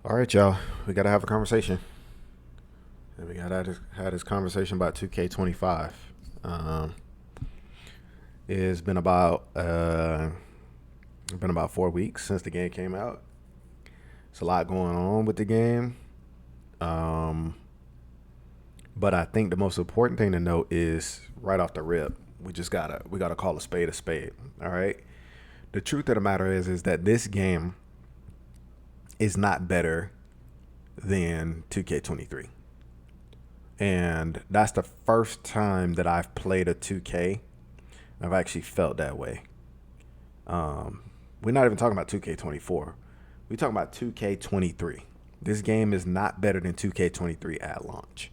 All right, y'all. We gotta have a conversation. And we gotta have this conversation about 2K25. Um, it's been about 4 weeks since the game came out. It's a lot going on with the game. Um, but I think the most important thing to note is right off the rip, we gotta call a spade a spade. All right. The truth of the matter is that this game is not better than 2K23. And that's the first time that I've played a 2K. I've actually felt that way. We're not even talking about 2K24. We're talking about 2K23. This game is not better than 2K23 at launch.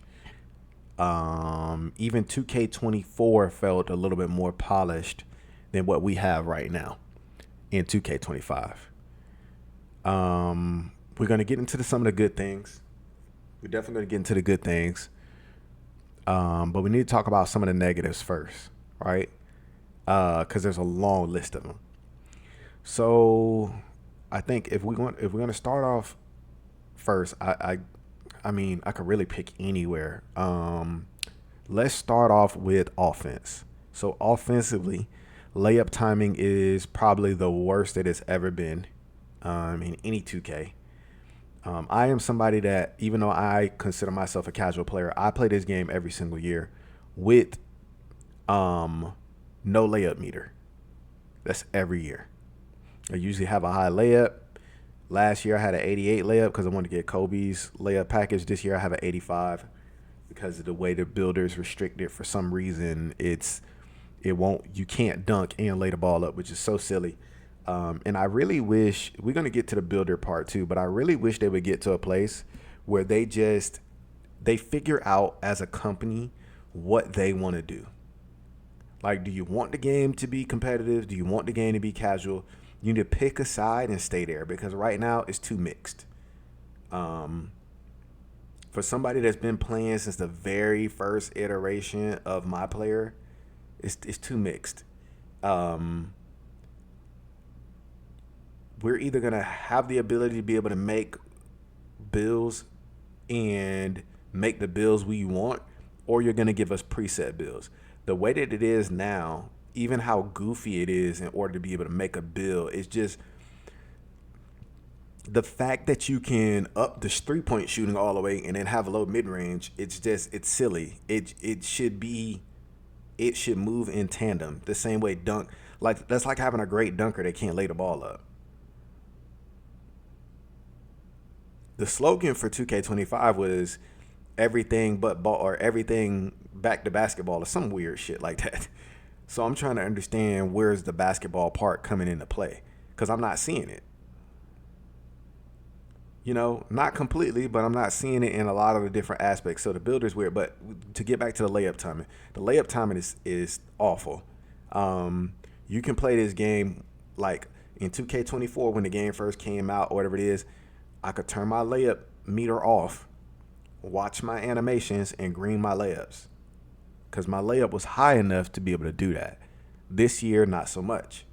Even 2K24 felt a little bit more polished than what we have right now in 2K25. We're going to get into some of the good things. We're definitely going to get into the good things. But we need to talk about some of the negatives first, right? Because there's a long list of them. So I think if we're going to start off first, I mean I could really pick anywhere. Let's start off with offense. So offensively, layup timing is probably the worst it has ever been in any 2K. I am somebody that, even though I consider myself a casual player, I play this game every single year with um, no layup meter. That's every year. I usually have a high layup. Last year I had an 88 layup because I wanted to get Kobe's layup package. This year I have an 85 because of the way the builders restrict it. For some reason, it won't you can't dunk and lay the ball up, which is so silly. And I really wish we're gonna get to the builder part too, but I really wish they would get to a place where they figure out as a company what they want to do. Like, do you want the game to be competitive? Do you want the game to be casual? You need to pick a side and stay there because right now it's too mixed. Um, for somebody that's been playing since the very first iteration of my player, it's too mixed. Um, we're either gonna have the ability to be able to make bills and make the bills we want, or you're gonna give us preset bills. The way that it is now, even how goofy it is in order to be able to make a bill, it's just the fact that you can up the 3 point shooting all the way and then have a low mid range. It's silly. It should move in tandem the same way dunk. Like that's like having a great dunker that can't lay the ball up. The slogan for 2K25 was everything but ball or everything back to basketball or some weird shit like that. So I'm trying to understand where's the basketball part coming into play because I'm not seeing it. Not completely, but I'm not seeing it in a lot of the different aspects. So the builder's weird, but to get back to the layup timing is awful. You can play this game like in 2K24 when the game first came out or whatever it is. I could turn my layup meter off, watch my animations, and green my layups because my layup was high enough to be able to do that. This year, not so much.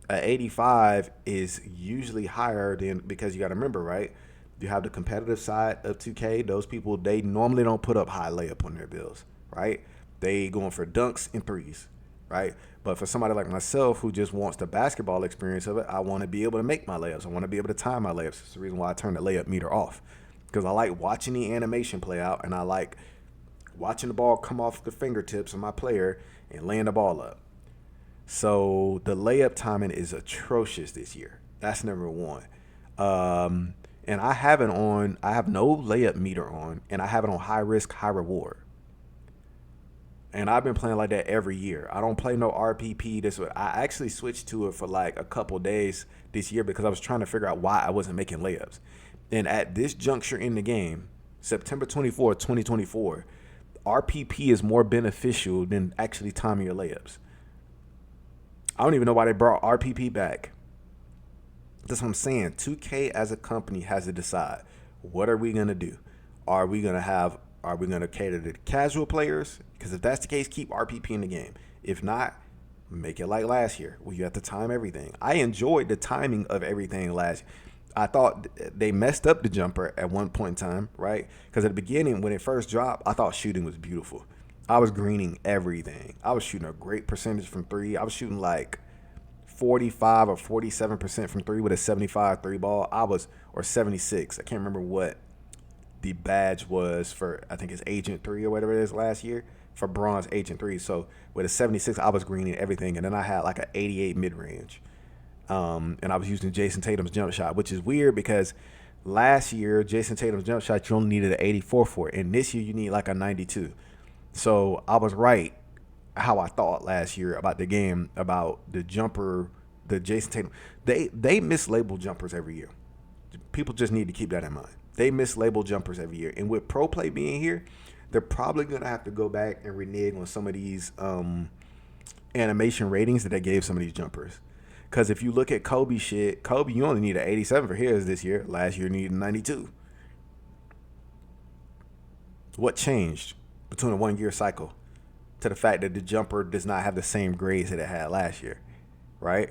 A 85 is usually higher than because you got to remember, right? You have the competitive side of 2K. Those people, they normally don't put up high layup on their bills, right? They going for dunks and threes, right? But for somebody like myself who just wants the basketball experience of it, I want to be able to make my layups. I want to be able to time my layups. It's the reason why I turn the layup meter off because I like watching the animation play out and I like watching the ball come off the fingertips of my player and laying the ball up. So the layup timing is atrocious this year. That's number one. And I have it on. I have no layup meter on, and I have it on high risk, high reward. And I've been playing like that every year. I don't play no RPP. I actually switched to it for like a couple days this year because I was trying to figure out why I wasn't making layups. And at this juncture in the game, September 24th, 2024, RPP is more beneficial than actually timing your layups. I don't even know why they brought RPP back. That's what I'm saying. 2K as a company has to decide what are we gonna do. Are we gonna cater to casual players? Because if that's the case, keep RPP in the game. If not, make it like last year where you have to time everything. I enjoyed the timing of everything last. I thought they messed up the jumper at one point in time, right? Because at the beginning, when it first dropped, I thought shooting was beautiful. I was greening everything. I was shooting a great percentage from three. I was shooting like 45 or 47% from three with a 75 three ball. Or 76. I can't remember what the badge was for, I think it's Agent 3 or whatever it is last year for bronze Agent 3. So with a 76, I was greening everything. And then I had like an 88 mid range. And I was using Jason Tatum's jump shot, which is weird because last year, Jason Tatum's jump shot, you only needed an 84 for it. And this year, you need like a 92. So I was right how I thought last year about the game, about the jumper, the Jason Tatum. They mislabel jumpers every year. People just need to keep that in mind. They mislabel jumpers every year. And with Pro Play being here, they're probably going to have to go back and renege on some of these animation ratings that they gave some of these jumpers. Because if you look at Kobe shit, Kobe, you only need an 87 for his this year. Last year, you needed a 92. What changed between a 1 year cycle to the fact that the jumper does not have the same grades that it had last year, right?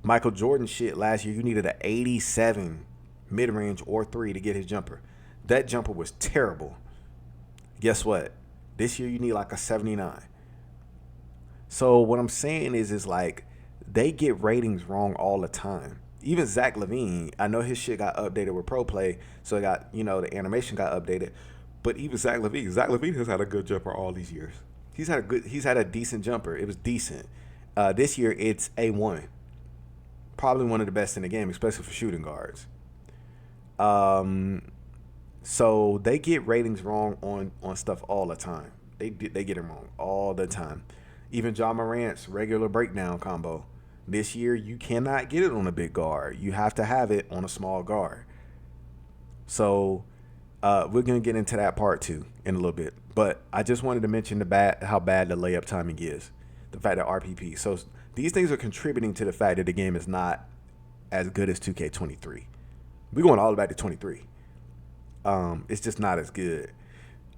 Michael Jordan shit last year, you needed an 87 mid-range or three to get his jumper. That jumper was terrible. Guess what? This year, you need like a 79. So what I'm saying is like, they get ratings wrong all the time. Even Zach LaVine, I know his shit got updated with Pro Play, so it got, the animation got updated. But even Zach LaVine has had a good jumper all these years. He's had a decent jumper. It was decent. This year it's A1. Probably one of the best in the game, especially for shooting guards. So they get ratings wrong on stuff all the time. They get it wrong all the time. Even Ja Morant's regular breakdown combo. This year, you cannot get it on a big guard. You have to have it on a small guard. So we're going to get into that part too in a little bit. But I just wanted to mention how bad the layup timing is. The fact that RPP. So these things are contributing to the fact that the game is not as good as 2K23. We're going all the way back to 23. It's just not as good.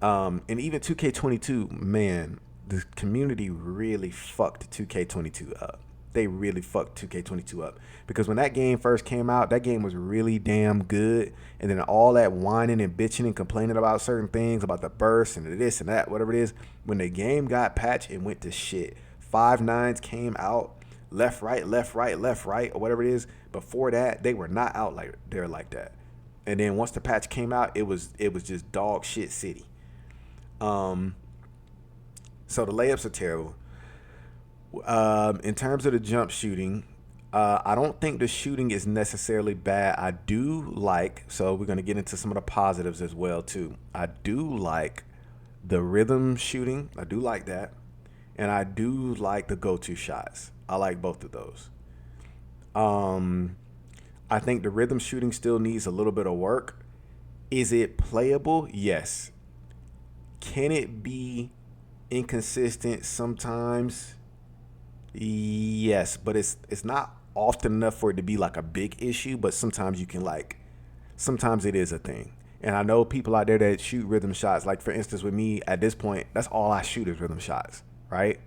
And even 2K22, man, the community really fucked 2K22 up. They really fucked 2K22 up. Because when that game first came out, that game was really damn good. And then all that whining and bitching and complaining about certain things, about the burst and this and that, whatever it is, when the game got patched, it went to shit. 5.9s came out, left, right, or whatever it is. Before that, they were not out like that. And then once the patch came out, it was just dog shit city. So the layups are terrible. In terms of the jump shooting, I don't think the shooting is necessarily bad. I do like, so we're going to get into some of the positives as well too. I do like the rhythm shooting. I do like that. And I do like the go-to shots. I like both of those. I think the rhythm shooting still needs a little bit of work. Is it playable? Yes. Can it be inconsistent sometimes? Yes, but it's not often enough for it to be like a big issue, but sometimes sometimes it is a thing. And I know people out there that shoot rhythm shots, like for instance with me at this point, that's all I shoot is rhythm shots, right?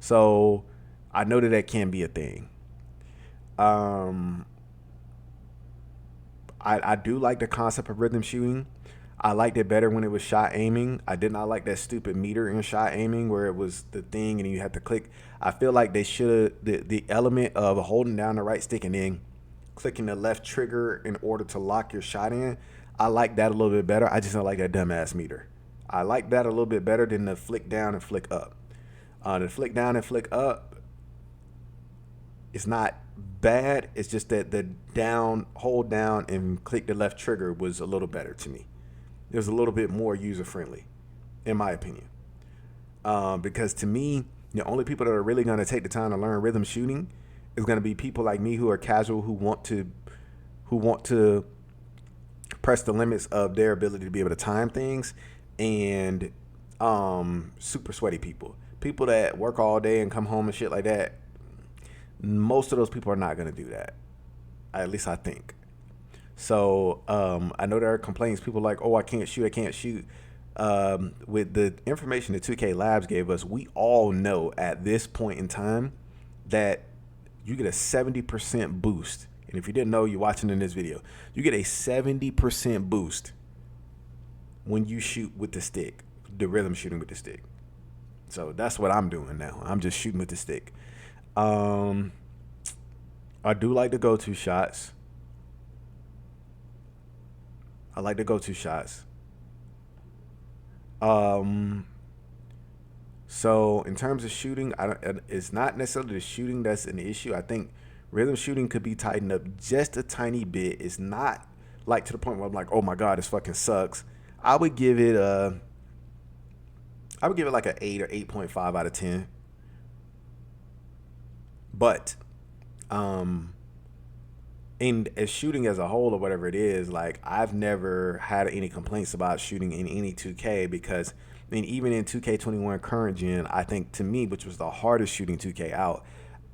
So I know that can be a thing. I do like the concept of rhythm shooting. I liked it better when it was shot aiming. I did not like that stupid meter in shot aiming where it was the thing and you had to click. I feel like they should the element of holding down the right stick and then clicking the left trigger in order to lock your shot in. I like that a little bit better. I just don't like that dumbass meter. I like that a little bit better than the flick down and flick up. The flick down and flick up, it's not bad. It's just that the hold down and click the left trigger was a little better to me. It was a little bit more user-friendly, in my opinion. Because to me, the only people that are really going to take the time to learn rhythm shooting is going to be people like me who are casual, who want to press the limits of their ability to be able to time things, and super sweaty people. People that work all day and come home and shit like that. Most of those people are not going to do that. At least I think. So I know there are complaints. People are like, oh, I can't shoot. With the information that 2K Labs gave us, we all know at this point in time that you get a 70% boost And if you didn't know, you're watching in this video. You get a 70% boost when you shoot with the stick, the rhythm shooting with the stick. So that's what I'm doing now. I'm just shooting with the stick. I do like the go-to shots. I like the go-to shots. So in terms of shooting, it's not necessarily the shooting that's an issue. I think rhythm shooting could be tightened up just a tiny bit. It's not like to the point where I'm like, oh my God, this fucking sucks. I would give it like an 8 or 8.5 out of 10. But in as shooting as a whole or whatever it is, like I've never had any complaints about shooting in any 2K because I mean even in 2K21 current gen, I think to me, which was the hardest shooting 2K out,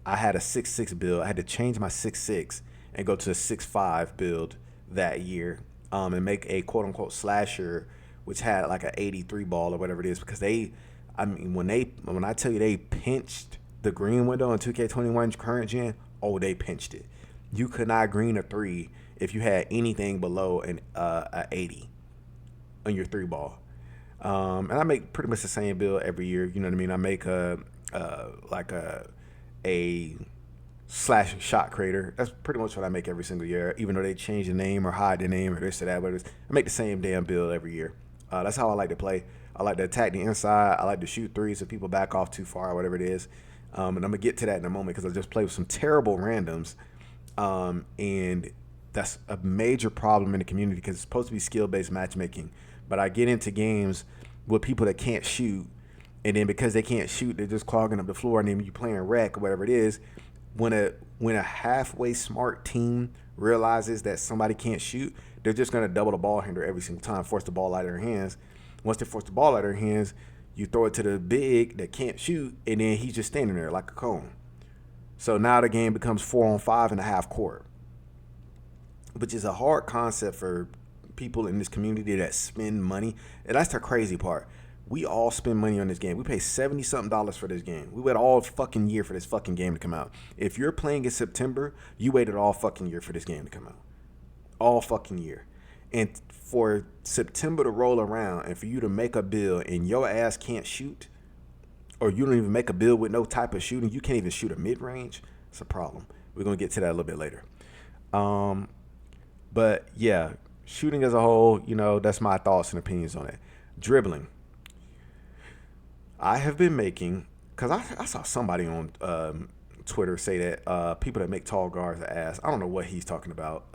I had a 6.6 build. I had to change my 6.6 and go to a 6.5 build that year, and make a quote unquote slasher, which had like an 83 ball or whatever it is, because when I tell you they pinched the green window in 2K21 current gen, oh they pinched it. You could not green a 3 if you had anything below a 80 on your 3 ball. And I make pretty much the same build every year. You know what I mean? I make a slash shot creator. That's pretty much what I make every single year, even though they change the name or hide the name or this or that. But I make the same damn build every year. That's how I like to play. I like to attack the inside. I like to shoot threes if people back off too far or whatever it is. And I'm going to get to that in a moment because I just played with some terrible randoms. And that's a major problem in the community because it's supposed to be skill-based matchmaking. But I get into games with people that can't shoot, and then because they can't shoot, they're just clogging up the floor, and then you playing rec or whatever it is. When a halfway smart team realizes that somebody can't shoot, they're just going to double the ball handler every single time, force the ball out of their hands. Once they force the ball out of their hands, you throw it to the big that can't shoot, and then he's just standing there like a cone. So now the game becomes 4-on-5 in a half court, which is a hard concept for people in this community that spend money. And that's the crazy part. We all spend money on this game. We pay $70-something for this game. We wait all fucking year for this fucking game to come out. If you're playing in September, you waited all fucking year for this game to come out. All fucking year. And for September to roll around and for you to make a build and your ass can't shoot, or you don't even make a build with no type of shooting, you can't even shoot a mid-range, it's a problem. We're going to get to that a little bit later. But yeah, shooting as a whole, that's my thoughts and opinions on it. Dribbling. I have been making, because I saw somebody on Twitter say that people that make tall guards are ass. I don't know what he's talking about.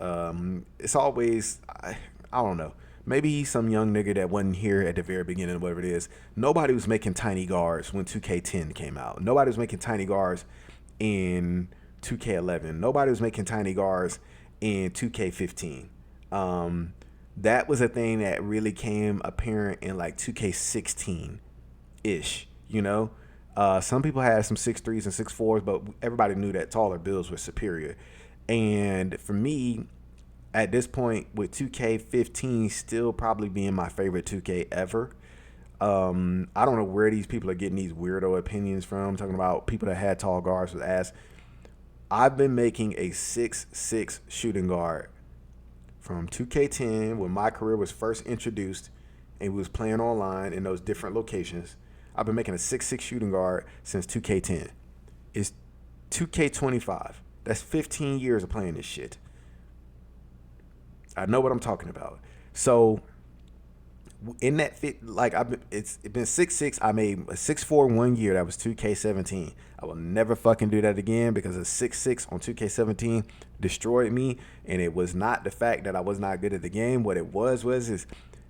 It's always, I don't know. Maybe he's some young nigga that wasn't here at the very beginning, whatever it is. Nobody was making tiny guards when 2K10 came out. Nobody was making tiny guards in 2K11. Nobody was making tiny guards in 2K15. That was a thing that really came apparent in like 2K16-ish, Some people had some 6'3s and 6'4s, but everybody knew that taller builds were superior. And for me, at this point, with 2K15 still probably being my favorite 2K ever, I don't know where these people are getting these weirdo opinions from, talking about people that had tall guards with ass. I've been making a 6'6 shooting guard from 2K10 when my career was first introduced and we was playing online in those different locations. I've been making a 6'6 shooting guard since 2K10. It's 2K25. That's 15 years of playing this shit. I know what I'm talking about. So in that fit, like it's been 6'6". I made a 6'4" 1 year. That was 2K17. I will never fucking do that again because a 6'6" on 2K17 destroyed me. And it was not the fact that I was not good at the game. What it was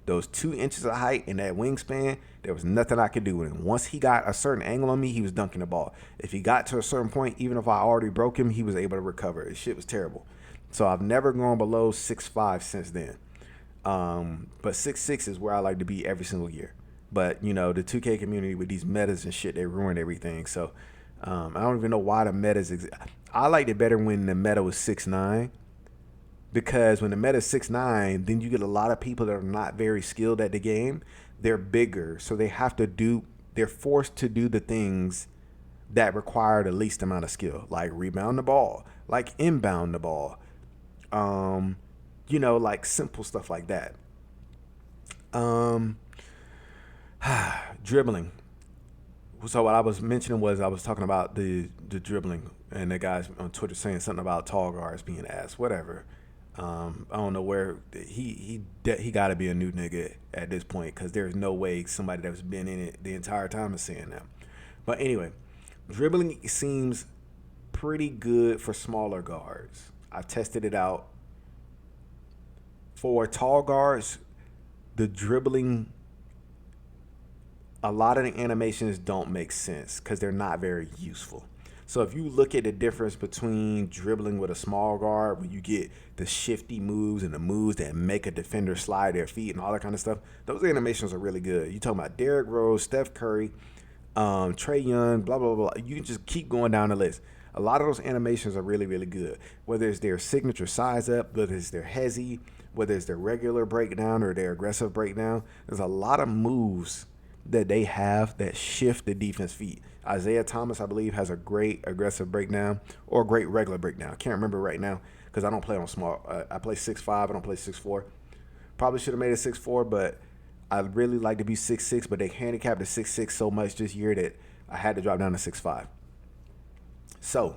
those 2 inches of height and that wingspan. There was nothing I could do with him. Once he got a certain angle on me, he was dunking the ball. If he got to a certain point, even if I already broke him, he was able to recover. This shit was terrible. So I've never gone below 6'5" since then. But 6'6" is where I like to be every single year. But, the 2K community with these metas and shit, they ruin everything. So I don't even know why the metas exist. I liked it better when the meta was 6'9". Because when the meta is 6'9", then you get a lot of people that are not very skilled at the game. They're bigger, so they're forced to do the things that require the least amount of skill, like rebound the ball, like inbound the ball, Like simple stuff like that. Um, Dribbling. So what I was mentioning was I was talking about the dribbling, and the guys on Twitter saying something about tall guards being ass, whatever. I don't know where he got to be a new nigga at this point because there's no way somebody that's been in it the entire time is saying that. But anyway, dribbling seems pretty good for smaller guards. I tested it out. For tall guards, the dribbling, a lot of the animations don't make sense because they're not very useful. So if you look at the difference between dribbling with a small guard, when you get the shifty moves and the moves that make a defender slide their feet and all that kind of stuff, those animations are really good. You talking about Derrick Rose, Steph Curry, Trae Young, blah blah blah. You can just keep going down the list. A lot of those animations are really really good. Whether it's their signature size up, whether it's their hezzy, whether it's their regular breakdown or their aggressive breakdown, there's a lot of moves that they have that shift the defense feet. Isaiah Thomas, I believe, has a great aggressive breakdown or a great regular breakdown. I can't remember right now because I don't play on small. I play 6'5". I don't play 6'4". Probably should have made it 6'4", but I really like to be 6'6". But they handicapped the 6'6" so much this year that I had to drop down to 6'5". So,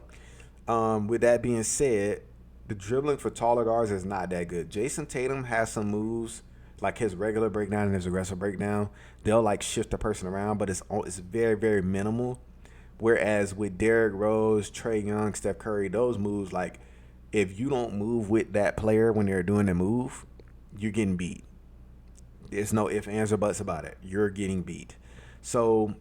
with that being said, the dribbling for taller guards is not that good. Jason Tatum has some moves like his regular breakdown and his aggressive breakdown. They'll like shift the person around, but it's very very minimal. Whereas with Derrick Rose, Trae Young, Steph Curry, those moves, like if you don't move with that player when they're doing the move, you're getting beat. There's no ifs, ands, or buts about it. You're getting beat. So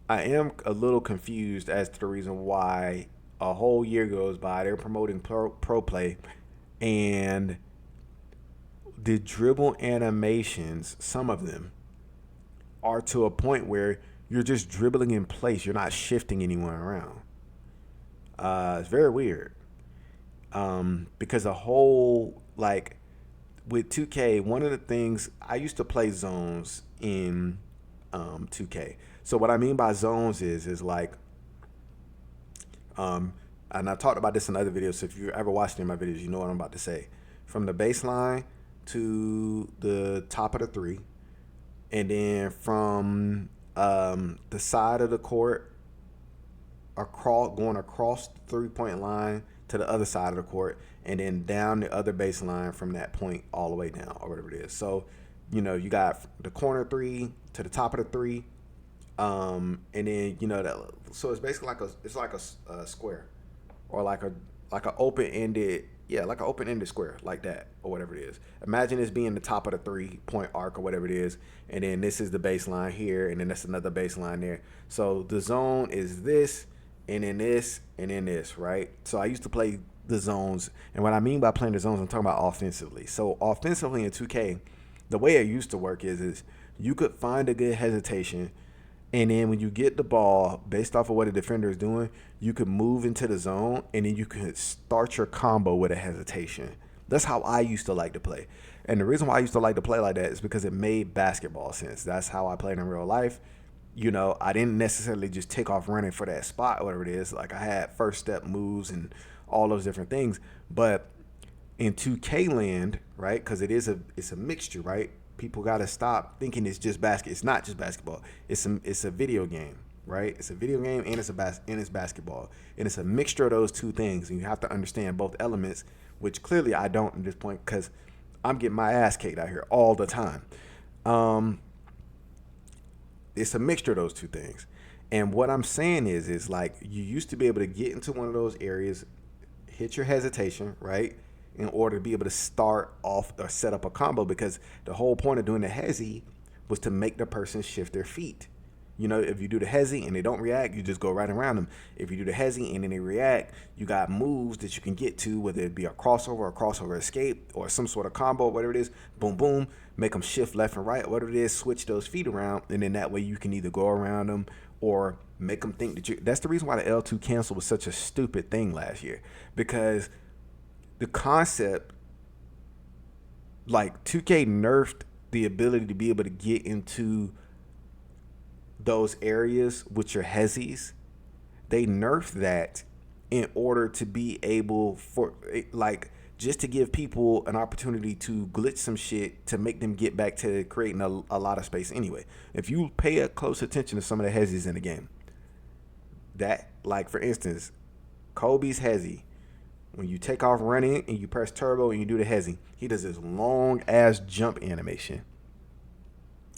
I am a little confused as to the reason why a whole year goes by. They're promoting pro play, and the dribble animations, some of them, are to a point where you're just dribbling in place. You're not shifting anyone around. It's very weird. Because the whole, like, with 2K, one of the things, I used to play zones in 2K. So what I mean by zones is like, and I talked about this in other videos, so if you ever watched any of my videos, you know what I'm about to say. From the baseline to the top of the three, and then from the side of the court, going across the 3-point line to the other side of the court, and then down the other baseline from that point all the way down, or whatever it is. So, you got the corner three to the top of the three, and then so it's basically like a square, or like an open-ended, like an open-ended square, like that, or whatever it is. Imagine this being the top of the 3-point arc, or whatever it is, and then this is the baseline here, and then that's another baseline there. So the zone is this, and then this, and then this, right? So I used to play the zones, and what I mean by playing the zones, I'm talking about offensively. So offensively in 2K, the way it used to work is you could find a good hesitation, and then when you get the ball, based off of what the defender is doing, you could move into the zone, and then you could start your combo with a hesitation. That's how I used to like to play. And the reason why I used to like to play like that is because it made basketball sense. That's how I played in real life. I didn't necessarily just take off running for that spot or whatever it is. Like I had first step moves and all those different things. But in 2K land, right, because it's a mixture, right? People got to stop thinking it's just basket. It's not just basketball. It's a video game, right? It's a video game and it's basketball, and it's a mixture of those two things. And you have to understand both elements, which clearly I don't at this point because I'm getting my ass kicked out here all the time. It's a mixture of those two things, and what I'm saying is like you used to be able to get into one of those areas, hit your hesitation, right? In order to be able to start off or set up a combo, because the whole point of doing the hezi was to make the person shift their feet. If you do the hezi and they don't react, you just go right around them. If you do the hezi and then they react, you got moves that you can get to, whether it be a crossover escape, or some sort of combo, whatever it is. Boom, boom, make them shift left and right, whatever it is, switch those feet around, and then that way you can either go around them or make them think that you. That's the reason why the L2 cancel was such a stupid thing last year, because the concept, like 2K nerfed the ability to be able to get into those areas with your hezzies. They nerfed that in order to be able for like just to give people an opportunity to glitch some shit to make them get back to creating a lot of space anyway. If you pay a close attention to some of the hezzies in the game, that, like for instance, Kobe's hezzy, when you take off running and you press turbo and you do the hezzy, he does this long ass jump animation.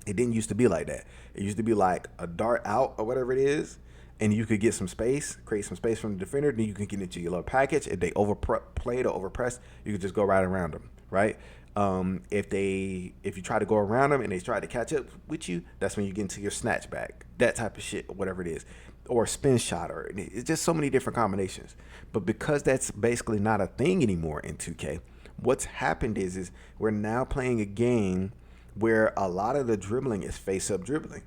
It didn't used to be like that. It used to be like a dart out or whatever it is, and you could get some space, create some space from the defender. Then you can get into your little package. If they overplayed or overpressed, you could just go right around them, right? If you try to go around them and they try to catch up with you, that's when you get into your snatch back, that type of shit, or whatever it is, or a spin shot, or it's just so many different combinations. But because that's basically not a thing anymore in 2K, what's happened is we're now playing a game where a lot of the dribbling is face-up dribbling.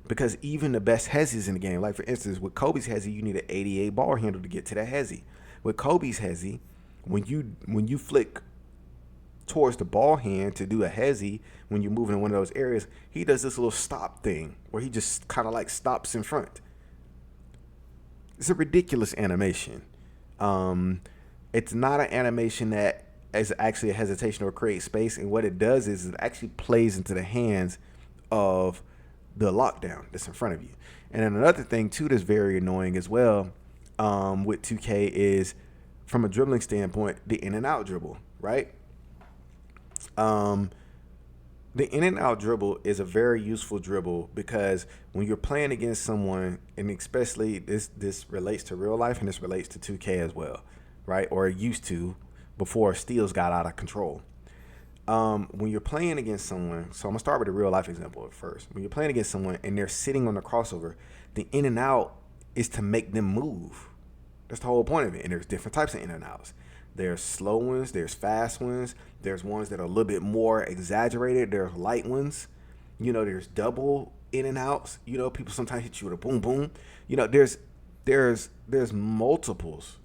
Because even the best hezzies in the game, like for instance, with Kobe's hezzy, you need an 88 ball handle to get to that hezzy. With Kobe's hezzy, when you flick towards the ball hand to do a hezzy, when you're moving in one of those areas, he does this little stop thing where he just kind of like stops in front. It's a ridiculous animation. It's not an animation that is actually a hesitation or create space, and what it does is it actually plays into the hands of the lockdown that's in front of you. And then another thing too that's very annoying as well, with 2K is, from a dribbling standpoint, the in and out dribble, right? The in and out dribble is a very useful dribble because when you're playing against someone, and especially this relates to real life and this relates to 2K as well, right? Or it used to before steals got out of control. When you're playing against someone, so I'm gonna start with a real life example at first. When you're playing against someone and they're sitting on the crossover, the in and out is to make them move. That's the whole point of it. And there's different types of in and outs. There's slow ones, there's fast ones, there's ones that are a little bit more exaggerated, there's light ones, there's double in and outs. People sometimes hit you with a boom boom. There's multiples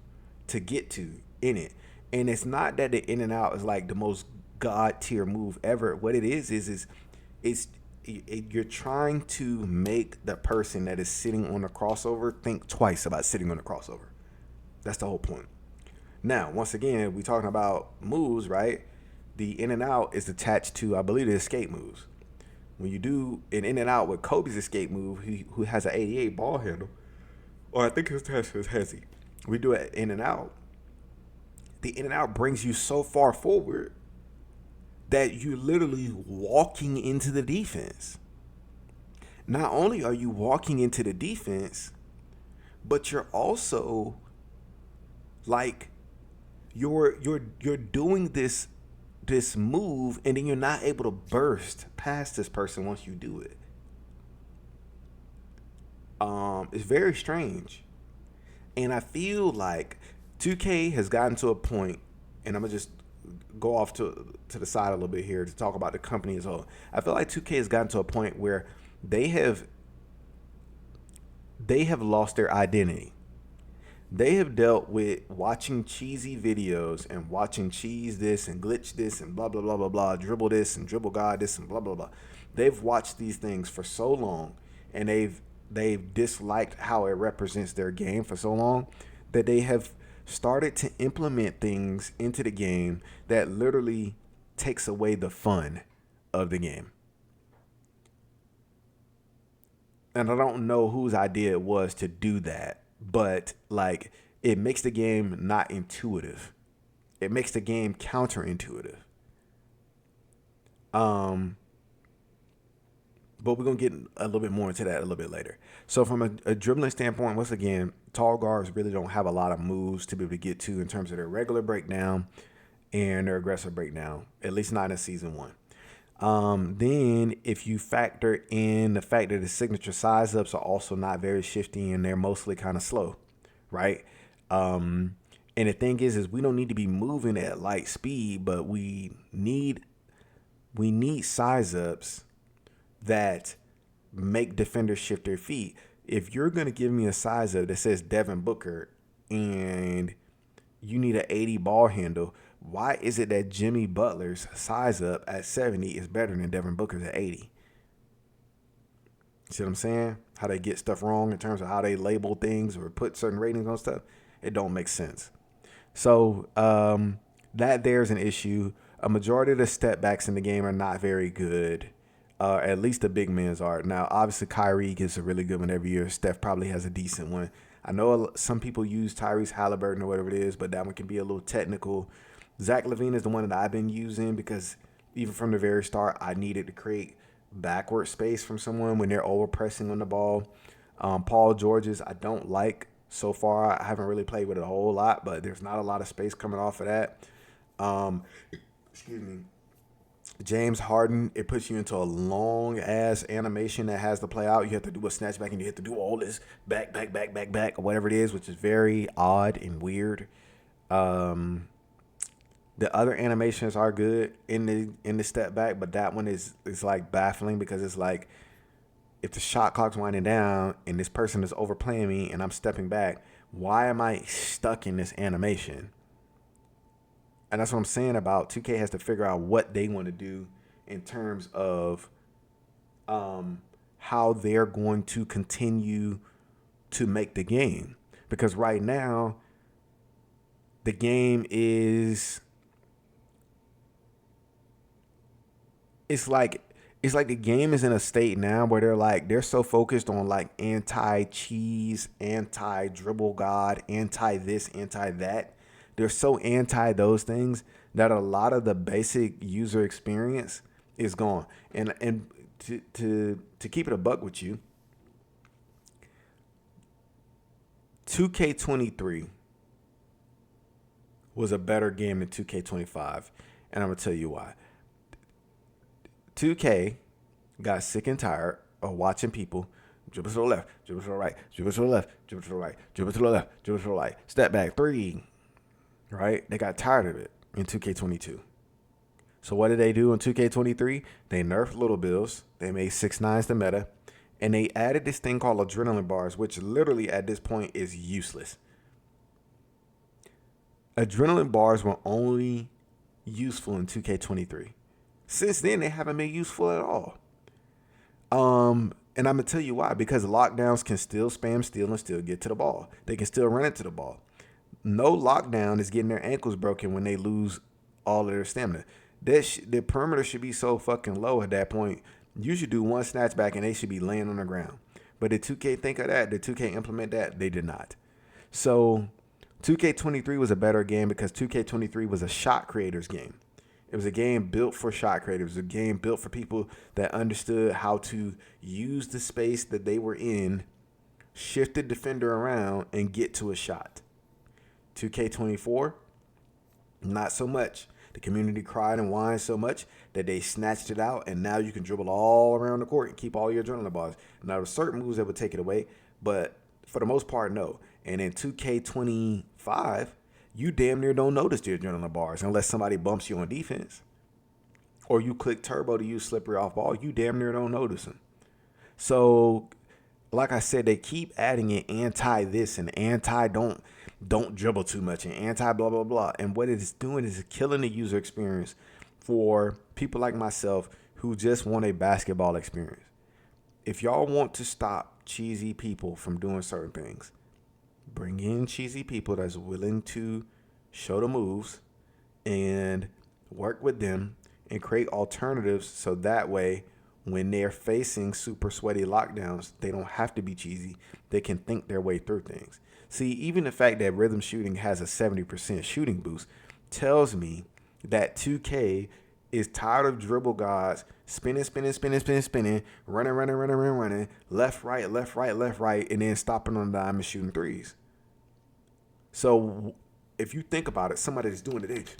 to get to in it. And it's not that the in and out is like the most god tier move ever. What it is you're trying to make the person that is sitting on the crossover think twice about sitting on the crossover. That's the whole point. Now, once again, we're talking about moves, right? The in and out is attached to, I believe, the escape moves. When you do an in and out with Kobe's escape move, who has an 88 ball handle, or I think it's attached to his hezzy. We do it in and out. The in and out brings you so far forward that you're literally walking into the defense. Not only are you walking into the defense, but you're also like you're doing this move, and then you're not able to burst past this person once you do it. It's very strange. And I feel like 2K has gotten to a point, and I'm gonna just go off to the side a little bit here to talk about the company as a whole. I feel like 2K has gotten to a point where they have lost their identity. They have dealt with watching cheesy videos and watching cheese this and glitch this and blah blah blah blah blah, dribble this and dribble god this and blah blah blah. They've watched these things for so long, and they've disliked how it represents their game for so long that they have started to implement things into the game that literally takes away the fun of the game. And I don't know whose idea it was to do that, but like it makes the game not intuitive. It makes the game counterintuitive. But we're going to get a little bit more into that a little bit later. So from a dribbling standpoint, once again, tall guards really don't have a lot of moves to be able to get to in terms of their regular breakdown and their aggressive breakdown, at least not in season 1. Then if you factor in the fact that the signature size ups are also not very shifty and they're mostly kind of slow, right? And the thing is we don't need to be moving at light speed, but we need size ups that make defenders shift their feet. If you're going to give me a size up that says Devin Booker and you need an 80 ball handle, why is it that Jimmy Butler's size up at 70 is better than Devin Booker's at 80? See what I'm saying? How they get stuff wrong in terms of how they label things or put certain ratings on stuff. It don't make sense. So that there's an issue. A majority of the step backs in the game are not very good. At least the big men's are. Now, obviously, Kyrie gets a really good one every year. Steph probably has a decent one. I know some people use Tyrese Halliburton or whatever it is, but that one can be a little technical. Zach LaVine is the one that I've been using because even from the very start, I needed to create backward space from someone when they're over pressing on the ball. Paul George's I don't like so far. I haven't really played with it a whole lot, but there's not a lot of space coming off of that. Excuse me. James Harden, it puts you into a long ass animation that has to play out. You have to do a snatch back and you have to do all this back, or whatever it is, which is very odd and weird. The other animations are good in the step back, but that one is like baffling because it's like if the shot clock's winding down and this person is overplaying me and I'm stepping back, why am I stuck in this animation? And that's what I'm saying about 2K has to figure out what they want to do in terms of how they're going to continue to make the game. Because right now, the game is it's like the game is in a state now where they're so focused on like anti-cheese, anti-dribble god, anti-this, anti-that. They're so anti those things that a lot of the basic user experience is gone. And to keep it a buck with you, 2K23 was a better game than 2K25, and I'm gonna tell you why. 2K got sick and tired of watching people dribble to the left, dribble to the right, dribble to the left, dribble to the right, dribble to the left, dribble to the right, step back, three, right? They got tired of it in 2K22. So what did they do in 2K23? They nerfed Little Bills. They made 6ix9ine the meta. And they added this thing called adrenaline bars, which literally at this point is useless. Adrenaline bars were only useful in 2K23. Since then, they haven't been useful at all. And I'm going to tell you why. Because lockdowns can still spam steal and still get to the ball. They can still run into the ball. No lockdown is getting their ankles broken when they lose all of their stamina. The perimeter should be so fucking low at that point. You should do one snatch back and they should be laying on the ground. But did 2K think of that? Did 2K implement that? They did not. So 2K23 was a better game because 2K23 was a shot creators game. It was a game built for shot creators. It was a game built for people that understood how to use the space that they were in, shift the defender around, and get to a shot. 2K24, not so much. The community cried and whined so much that they snatched it out, and now you can dribble all around the court and keep all your adrenaline bars. Now, there's certain moves that would take it away, but for the most part, no. And in 2K25, you damn near don't notice the adrenaline bars unless somebody bumps you on defense. Or you click turbo to use slippery off ball, you damn near don't notice them. So, like I said, they keep adding in anti this and anti don't dribble too much and anti blah blah blah. And what it is doing is killing the user experience for people like myself who just want a basketball experience. If y'all want to stop cheesy people from doing certain things, bring in cheesy people that's willing to show the moves and work with them and create alternatives so that way when they're facing super sweaty lockdowns, they don't have to be cheesy. They can think their way through things. See, even the fact that rhythm shooting has a 70% shooting boost tells me that 2K is tired of dribble gods spinning, running, left, right, and then stopping on the dime and shooting threes. So if you think about it, somebody that's doing it,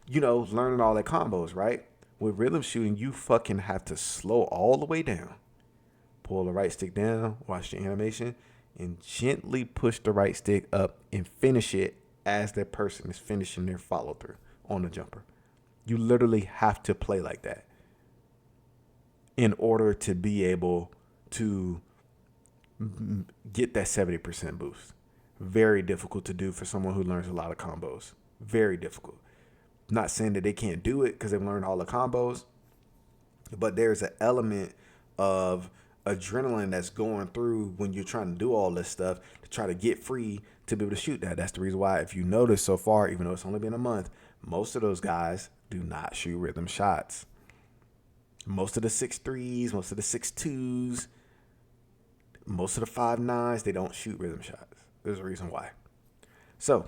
learning all their combos, right? With rhythm shooting, you fucking have to slow all the way down. Pull the right stick down, watch the animation, and gently push the right stick up and finish it as that person is finishing their follow through on the jumper. You literally have to play like that in order to be able to get that 70% boost. Very difficult to do for someone who learns a lot of combos. Very difficult. Not saying that they can't do it because they've learned all the combos, but there's an element of adrenaline that's going through when you're trying to do all this stuff to try to get free to be able to shoot that. That's the reason why, if you notice so far, even though it's only been a month, most of those guys do not shoot rhythm shots. Most of the 6'3s, most of the 6'2s, most of the 5'9s, they don't shoot rhythm shots. There's a reason why. So,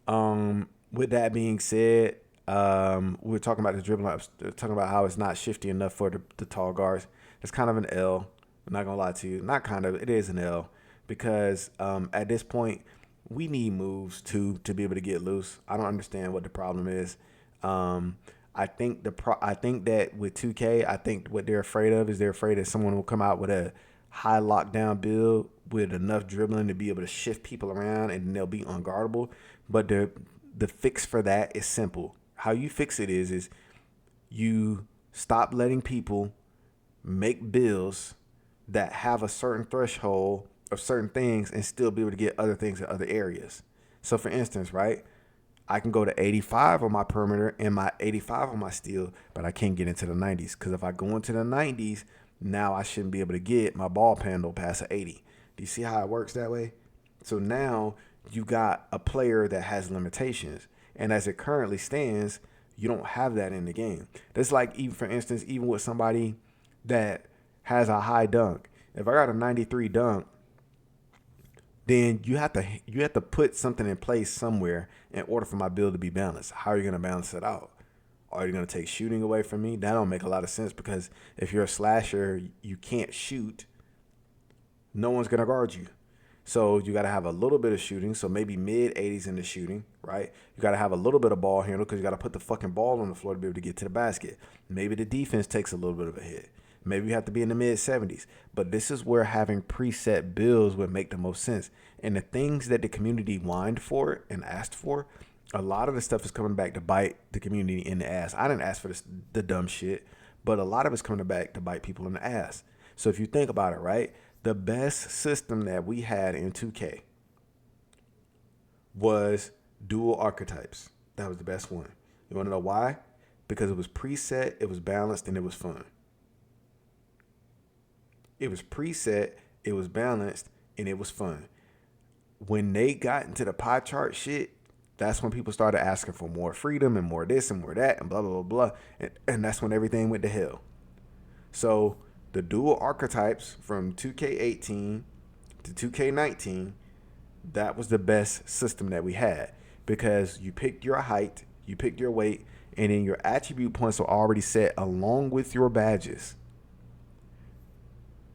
with that being said, we're talking about the dribbling ups, talking about how it's not shifty enough for the tall guards. It's kind of an L. I'm not gonna lie to you. Not kind of. It is an L because at this point we need moves to be able to get loose. I don't understand what the problem is. I think that with 2K, I think what they're afraid of is they're afraid that someone will come out with a high lockdown build with enough dribbling to be able to shift people around and they'll be unguardable. But the fix for that is simple. How you fix it is you stop letting people make builds that have a certain threshold of certain things and still be able to get other things in other areas. So for instance, right, I can go to 85 on my perimeter and my 85 on my steal, but I can't get into the 90s because if I go into the 90s, now I shouldn't be able to get my ball handle past an 80. Do you see how it works that way? So now you got a player that has limitations. And as it currently stands, you don't have that in the game. That's like, even for instance, even with somebody that has a high dunk. If I got a 93 dunk, then you have to put something in place somewhere in order for my build to be balanced. How are you going to balance it out? Are you going to take shooting away from me? That don't make a lot of sense because if you're a slasher, you can't shoot. No one's going to guard you. So you got to have a little bit of shooting. So maybe mid 80s in the shooting, right? You got to have a little bit of ball handle because you got to put the fucking ball on the floor to be able to get to the basket. Maybe the defense takes a little bit of a hit. Maybe you have to be in the mid 70s. But this is where having preset builds would make the most sense. And the things that the community whined for and asked for, a lot of the stuff is coming back to bite the community in the ass. I didn't ask for the dumb shit, but a lot of it's coming back to bite people in the ass. So if you think about it, right, the best system that we had in 2K was dual archetypes. That was the best one. You want to know why? Because it was preset, it was balanced, and it was fun. It was preset, it was balanced, and it was fun. When they got into the pie chart shit, that's when people started asking for more freedom and more this and more that and blah, blah, blah, blah. And that's when everything went to hell. So the dual archetypes from 2K18 to 2K19, that was the best system that we had because you picked your height, you picked your weight, and then your attribute points were already set along with your badges.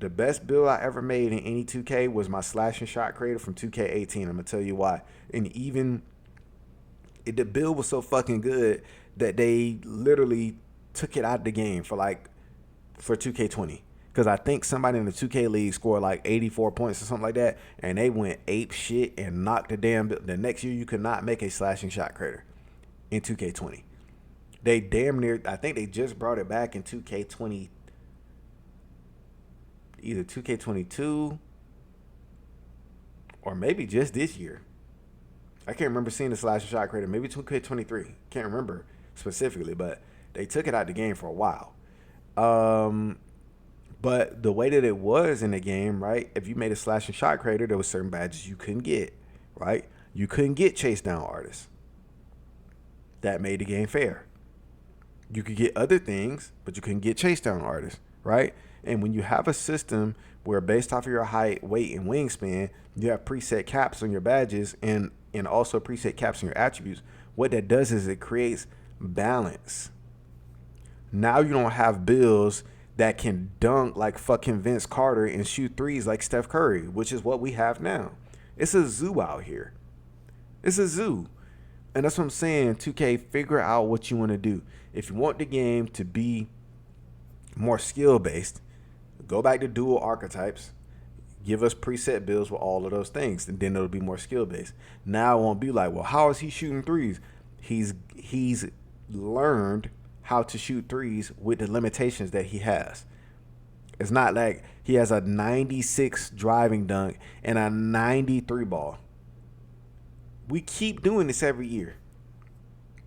The best build I ever made in any 2K was my slash and shot creator from 2K18. I'm going to tell you why. And even the build was so fucking good that they literally took it out of the game for 2K20. Because I think somebody in the 2K league scored like 84 points or something like that. And they went ape shit and knocked the damn build. The next year you could not make a slashing shot creator in 2K20. They damn near, I think they just brought it back in 2K20. Either 2K22 or maybe just this year. I can't remember seeing the slash shot creator. Maybe 2K23. Can't remember specifically, but they took it out the game for a while. But the way that it was in the game, right? If you made a slash and shot creator, there was certain badges you couldn't get, right? You couldn't get chase down artists. That made the game fair. You could get other things, but you couldn't get chase down artists, right? And when you have a system where based off of your height, weight, and wingspan, you have preset caps on your badges and also preset caps on your attributes, what that does is it creates balance. Now you don't have builds that can dunk like fucking Vince Carter and shoot threes like Steph Curry, which is what we have now. It's a zoo out here. It's a zoo. And that's what I'm saying. 2K, figure out what you want to do. If you want the game to be more skill-based, go back to dual archetypes. Give us preset builds with all of those things, and then it'll be more skill-based. Now it won't be like, well, how is he shooting threes? He's learned how to shoot threes with the limitations that he has. It's not like he has a 96 driving dunk and a 93 ball. We keep doing this every year.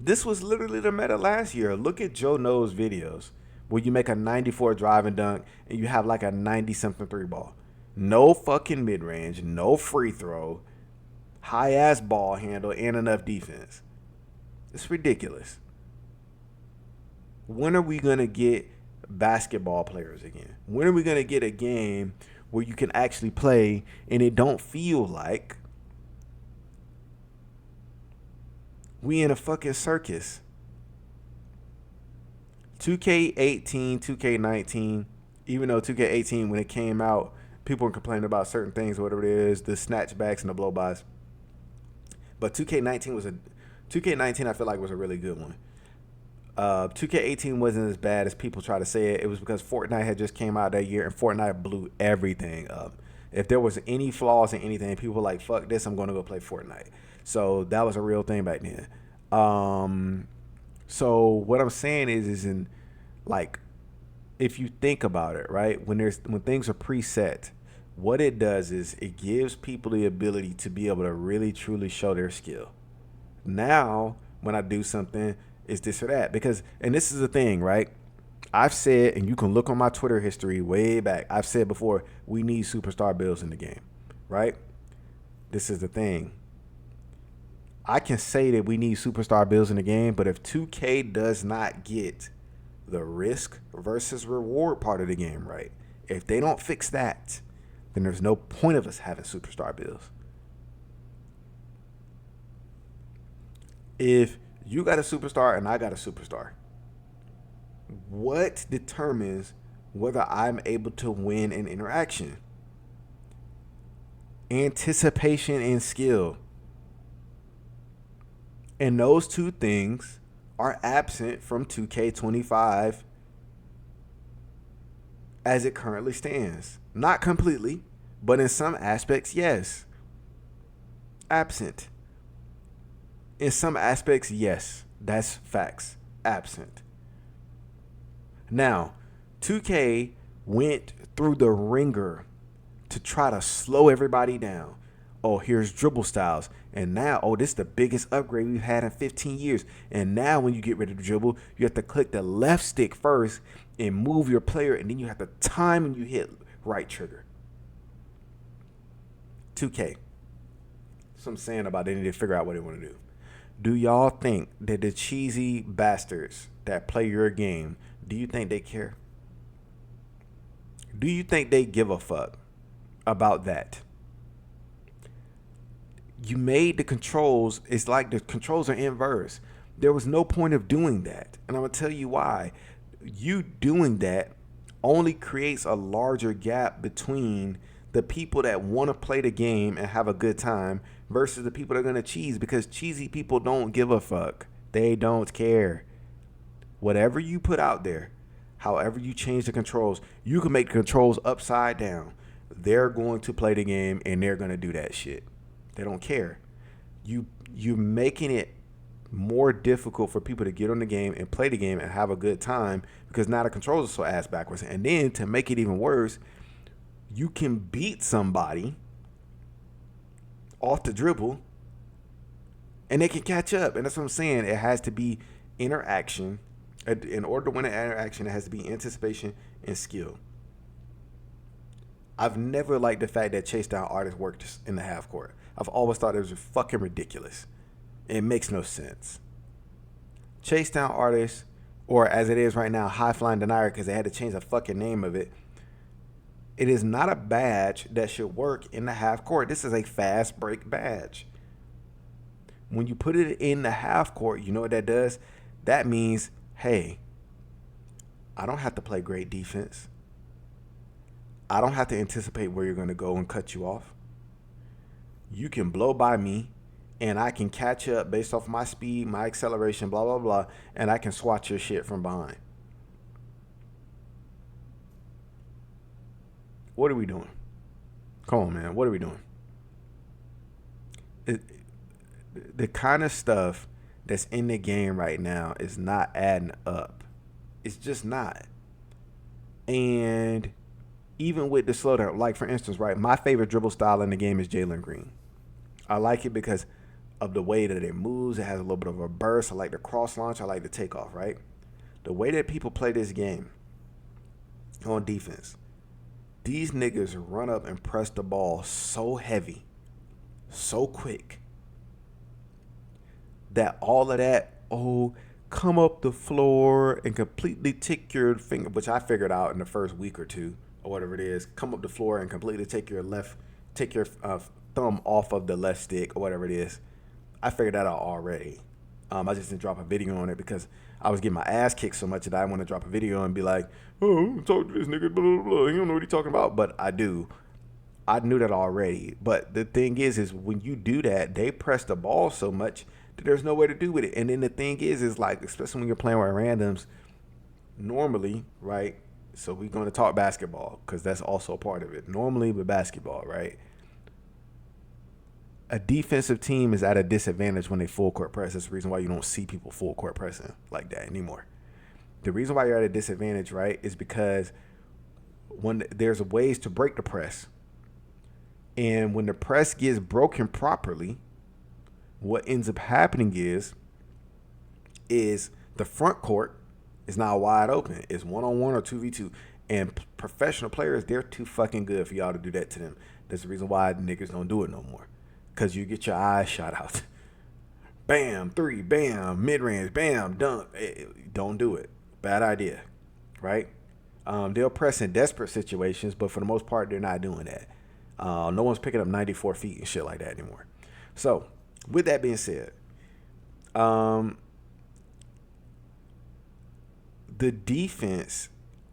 This was literally the meta last year. Look at Joe No's videos. where you make a 94 driving dunk and you have like a 90 something three ball. No fucking mid range, no free throw, high ass ball handle, and enough defense. It's ridiculous. When are we gonna get basketball players again? When are we gonna get a game where you can actually play and it don't feel like we in a fucking circus? 2K18, 2K19, even though 2K18 when it came out, people were complaining about certain things, whatever it is, the snatchbacks and the blowbys. But 2K19 I feel like was a really good one. 2K18 wasn't as bad as people try to say it. It was because Fortnite had just came out that year and Fortnite blew everything up. If there was any flaws in anything, people were like, fuck this, I'm going to go play Fortnite. So that was a real thing back then. So what I'm saying is in like, if you think about it, right, when things are preset, what it does is it gives people the ability to be able to really truly show their skill. Now, when I do something, it's this or that. Because, and this is the thing, right? I've said, and you can look on my Twitter history way back, I've said before, we need superstar builds in the game, right? This is the thing. I can say that we need superstar builds in the game, but if 2K does not get the risk versus reward part of the game right, if they don't fix that, then there's no point of us having superstar builds. If you got a superstar and I got a superstar, what determines whether I'm able to win an interaction? Anticipation and skill. And those two things are absent from 2K25 as it currently stands. Not completely, but in some aspects, yes. Absent. In some aspects, yes. That's facts. Absent. Now, 2K went through the ringer to try to slow everybody down. Oh, here's dribble styles. And now, oh, this is the biggest upgrade we've had in 15 years. And now when you get ready to dribble, you have to click the left stick first and move your player. And then you have to time when you hit right trigger. 2K. So I'm saying about they need to figure out what they want to do. Do y'all think that the cheesy bastards that play your game, do you think they care? Do you think they give a fuck about that? You made the controls, it's like the controls are inverse. There was no point of doing that. And I'm going to tell you why. You doing that only creates a larger gap between the people that want to play the game and have a good time versus the people that are going to cheese, because cheesy people don't give a fuck. They don't care. Whatever you put out there, however you change the controls, you can make the controls upside down. They're going to play the game and they're going to do that shit. They don't care. You're making it more difficult for people to get on the game and play the game and have a good time because now the controls are so ass backwards. And then to make it even worse, you can beat somebody off the dribble and they can catch up. And that's what I'm saying. It has to be interaction. In order to win an interaction, it has to be anticipation and skill. I've never liked the fact that chase down artists worked in the half court. I've always thought it was fucking ridiculous. It makes no sense. Chase down artists, or as it is right now, high flying denier, because they had to change the fucking name of it. It is not a badge that should work in the half court. This is a fast break badge. When you put it in the half court, you know what that does? That means, hey, I don't have to play great defense. I don't have to anticipate where you're going to go and cut you off. You can blow by me, and I can catch up based off my speed, my acceleration, blah, blah, blah, and I can swat your shit from behind. What are we doing? Come on, man. What are we doing? The kind of stuff that's in the game right now is not adding up. It's just not. And even with the slowdown, like for instance, right, my favorite dribble style in the game is Jalen Green. I like it because of the way that it moves. It has a little bit of a burst. I like the cross launch. I like the takeoff, right? The way that people play this game on defense, these niggas run up and press the ball so heavy, so quick, that all of that, come up the floor and completely tick your finger, which I figured out in the first week or two, or whatever it is, come up the floor and completely take your thumb off of the left stick, or whatever it is. I figured that out already. I just didn't drop a video on it because I was getting my ass kicked so much that I want to drop a video and be like, oh, talk to this nigga, blah, blah, blah. You don't know what he's talking about. But I do. I knew that already. But the thing is when you do that, they press the ball so much that there's no way to do with it. And then the thing is like, especially when you're playing with randoms, normally, right? So we're going to talk basketball because that's also a part of it. Normally with basketball, right? A defensive team is at a disadvantage when they full court press. That's the reason why you don't see people full court pressing like that anymore. The reason why you're at a disadvantage, right, is because when there's ways to break the press. And when the press gets broken properly, what ends up happening is the front court is now wide open. It's 1-on-1 or 2v2. And professional players, they're too fucking good for y'all to do that to them. That's the reason why niggas don't do it no more. Because you get your eyes shot out. Bam, three, bam, mid-range, bam, dunk. Don't do it. Bad idea, right? They'll press in desperate situations, but for the most part, they're not doing that. No one's picking up 94 feet and shit like that anymore. So, with that being said, the defense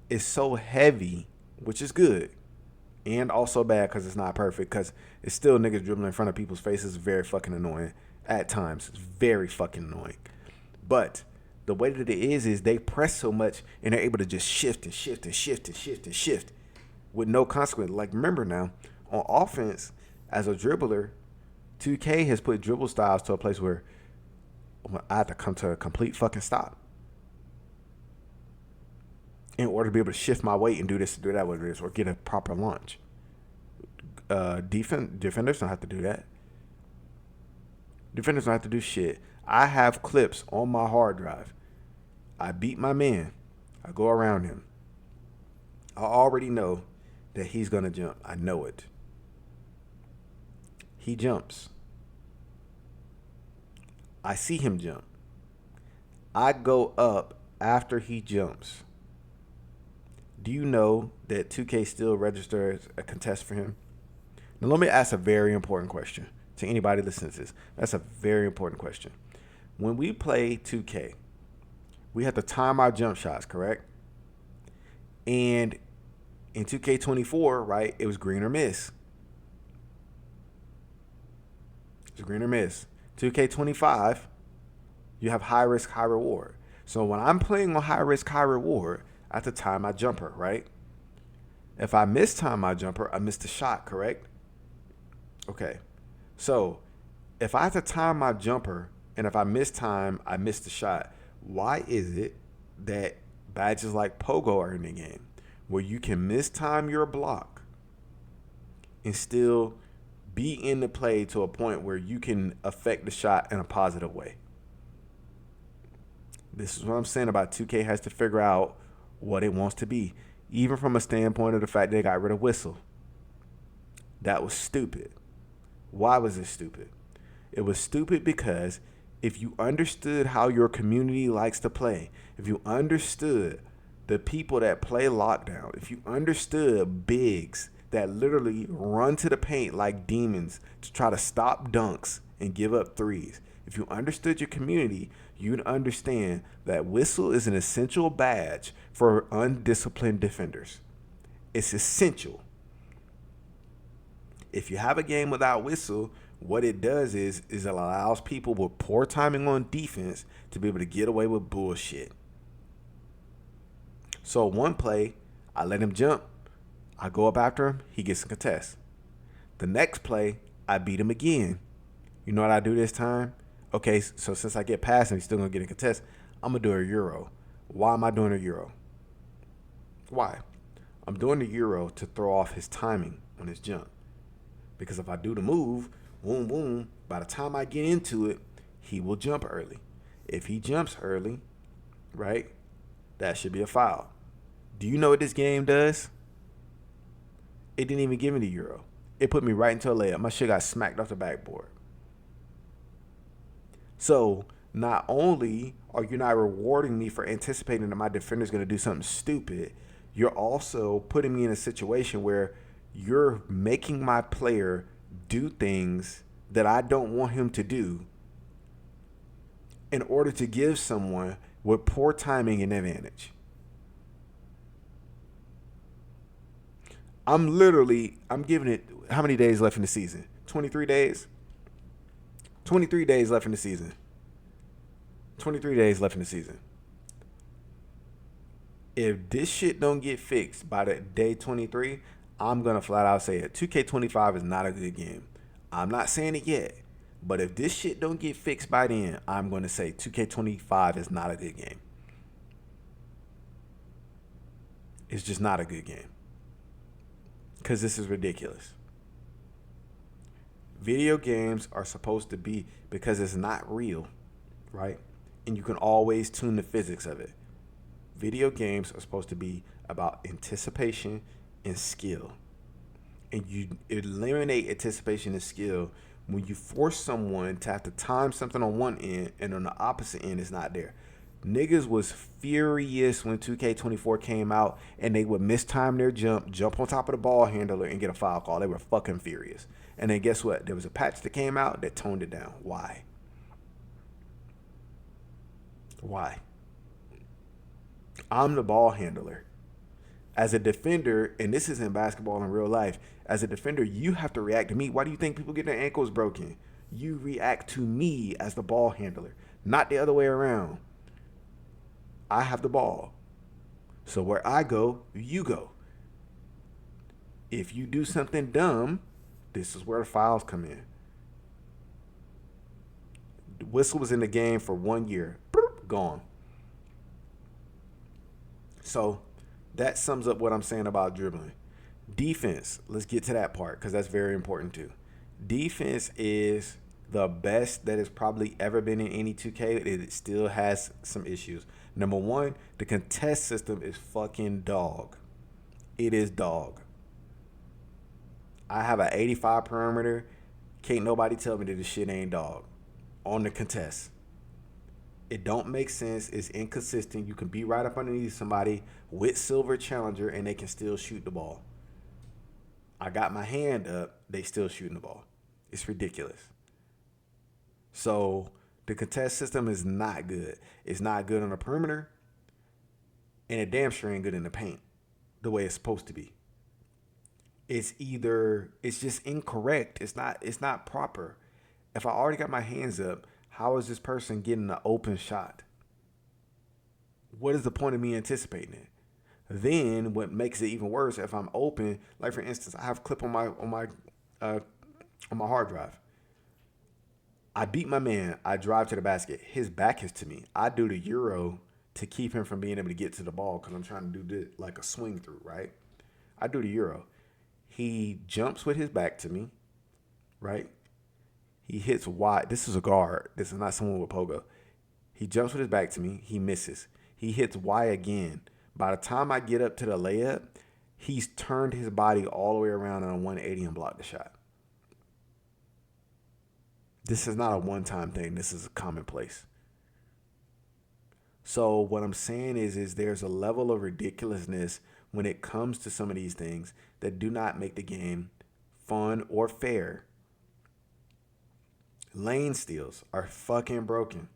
is so heavy, which is good. And also bad because it's not perfect, because it's still niggas dribbling in front of people's faces. Very fucking annoying at times. It's very fucking annoying. But the way that it is they press so much and they're able to just shift and shift and shift and shift and shift with no consequence. Like, remember now, on offense, as a dribbler, 2K has put dribble styles to a place where I have to come to a complete fucking stop in order to be able to shift my weight and do this, do that, whatever it is, or get a proper launch. Defenders don't have to do that. Defenders don't have to do shit. I have clips on my hard drive. I beat my man. I go around him. I already know that he's going to jump. I know it. He jumps. I see him jump. I go up after he jumps. Do you know that 2K still registers a contest for him? Now, let me ask a very important question to anybody listening to this. That's a very important question. When we play 2K, we have to time our jump shots, correct? And in 2K24, right, it was green or miss. It's green or miss. 2K25, you have high risk, high reward. So when I'm playing on high risk, high reward, I have to time my jumper, right? If I mistime my jumper, I miss the shot, correct? Okay. So if I have to time my jumper and if I mistime, I miss the shot, why is it that badges like Pogo are in the game where you can mistime your block and still be in the play to a point where you can affect the shot in a positive way? This is what I'm saying about 2K has to figure out what it wants to be, even from a standpoint of the fact they got rid of whistle. That was stupid. Why was it stupid? It was stupid because if you understood how your community likes to play, if you understood the people that play lockdown, if you understood bigs that literally run to the paint like demons to try to stop dunks and give up threes, if you understood your community, you'd understand that whistle is an essential badge for undisciplined defenders. It's essential. If you have a game without whistle, what it does is it allows people with poor timing on defense to be able to get away with bullshit. So one play, I let him jump. I go up after him. He gets a contest. The next play, I beat him again. You know what I do this time? Okay, so since I get past him, he's still going to get a contest. I'm going to do a Euro. Why am I doing a Euro? Why? I'm doing the Euro to throw off his timing on his jump. Because if I do the move, boom, boom, by the time I get into it, he will jump early. If he jumps early, right, That should be a foul. Do you know what this game does? It didn't even give me the euro. It put me right into a layup. My shit got smacked off the backboard. So not only are you not rewarding me for anticipating that my defender's going to do something stupid, you're also putting me in a situation where you're making my player do things that I don't want him to do in order to give someone with poor timing an advantage. I'm giving it how many days left in the season? 23 days? 23 days left in the season. 23 days left in the season. If this shit don't get fixed by the day 23, I'm going to flat out say it. 2K25 is not a good game. I'm not saying it yet. But if this shit don't get fixed by then, I'm going to say 2K25 is not a good game. It's just not a good game. Because this is ridiculous. Video games are supposed to be, because it's not real, right? And you can always tune the physics of it. Video games are supposed to be about anticipation and skill. And you eliminate anticipation and skill when you force someone to have to time something on one end and on the opposite end it's not there. Niggas was furious when 2K24 came out and they would mistime their jump on top of the ball handler and get a foul call. They were fucking furious. And then guess what? There was a patch that came out that toned it down. Why? Why? I'm the ball handler. As a defender, and this is in basketball in real life, as a defender, you have to react to me. Why do you think people get their ankles broken? You react to me as the ball handler, not the other way around. I have the ball. So where I go, you go. If you do something dumb, this is where the fouls come in. The whistle was in the game for 1 year. Gone. So that sums up what I'm saying about dribbling. Defense, let's get to that part because that's very important too. Defense is the best that has probably ever been in any 2K. It still has some issues. Number one, the contest system is fucking dog. It is dog. I have an 85 perimeter. Can't nobody tell me that this shit ain't dog on the contest. It don't make sense. It's inconsistent. You can be right up underneath somebody with silver challenger and they can still shoot the ball. I got my hand up. They still shooting the ball. It's ridiculous. So the contest system is not good. It's not good on the perimeter. And it damn sure ain't good in the paint the way it's supposed to be. It's just incorrect. It's not proper. If I already got my hands up, how is this person getting an open shot? What is the point of me anticipating it? Then what makes it even worse, if I'm open, like for instance, I have a clip on my hard drive. I beat my man. I drive to the basket. His back is to me. I do the euro to keep him from being able to get to the ball because I'm trying to do this like a swing through, right? I do the euro. He jumps with his back to me, right? He hits wide. This is a guard. This is not someone with pogo. He jumps with his back to me. He misses. He hits Y again. By the time I get up to the layup, he's turned his body all the way around on a 180 and blocked the shot. This is not a one-time thing. This is a commonplace. So what I'm saying is there's a level of ridiculousness when it comes to some of these things that do not make the game fun or fair. Lane steals are fucking broken.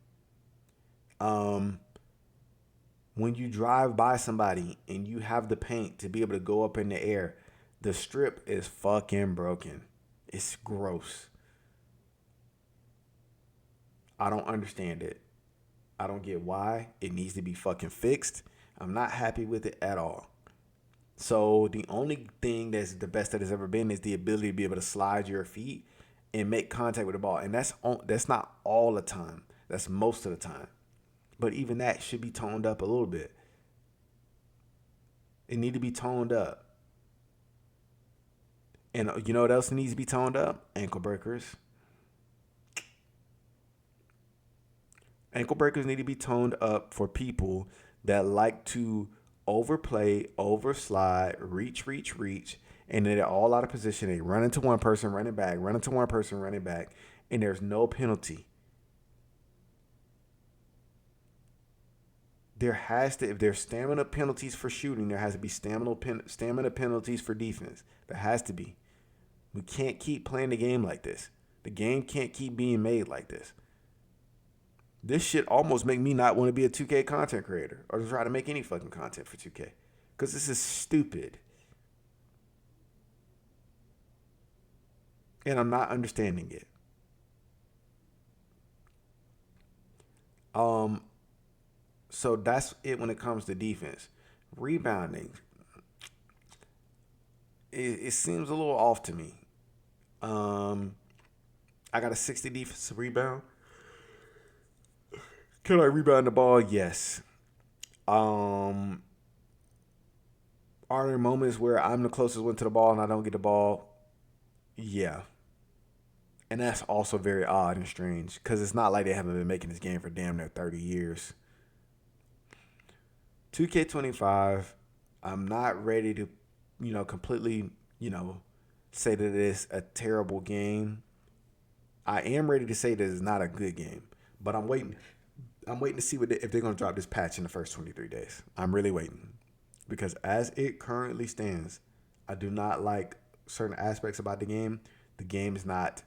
When you drive by somebody and you have the paint to be able to go up in the air, the strip is fucking broken. It's gross. I don't understand it. I don't get why it needs to be fucking fixed. I'm not happy with it at all. So the only thing that's the best that has ever been is the ability to be able to slide your feet and make contact with the ball. And that's not all the time. That's most of the time. But even that should be toned up a little bit. It need to be toned up. And you know what else needs to be toned up? Ankle breakers. Ankle breakers need to be toned up for people that like to overplay, overslide, reach, and then they're all out of position. They run into one person, running back, run into one person, running back, and there's no penalty. There has to, if there's stamina penalties for shooting, there has to be stamina penalties for defense. There has to be. We can't keep playing the game like this. The game can't keep being made like this. This shit almost make me not want to be a 2K content creator or to try to make any fucking content for 2K. Because this is stupid. And I'm not understanding it. So that's it when it comes to defense. Rebounding, it seems a little off to me. I got a 60 defensive rebound. Can I rebound the ball? Yes. Um, are there moments where I'm the closest one to the ball and I don't get the ball? Yeah. And that's also very odd and strange because it's not like they haven't been making this game for damn near 30 years. 2K25, I'm not ready to, completely, say that it's a terrible game. I am ready to say that it's not a good game, but I'm waiting. I'm waiting to see if they're going to drop this patch in the first 23 days. I'm really waiting because as it currently stands, I do not like certain aspects about the game. The game is not,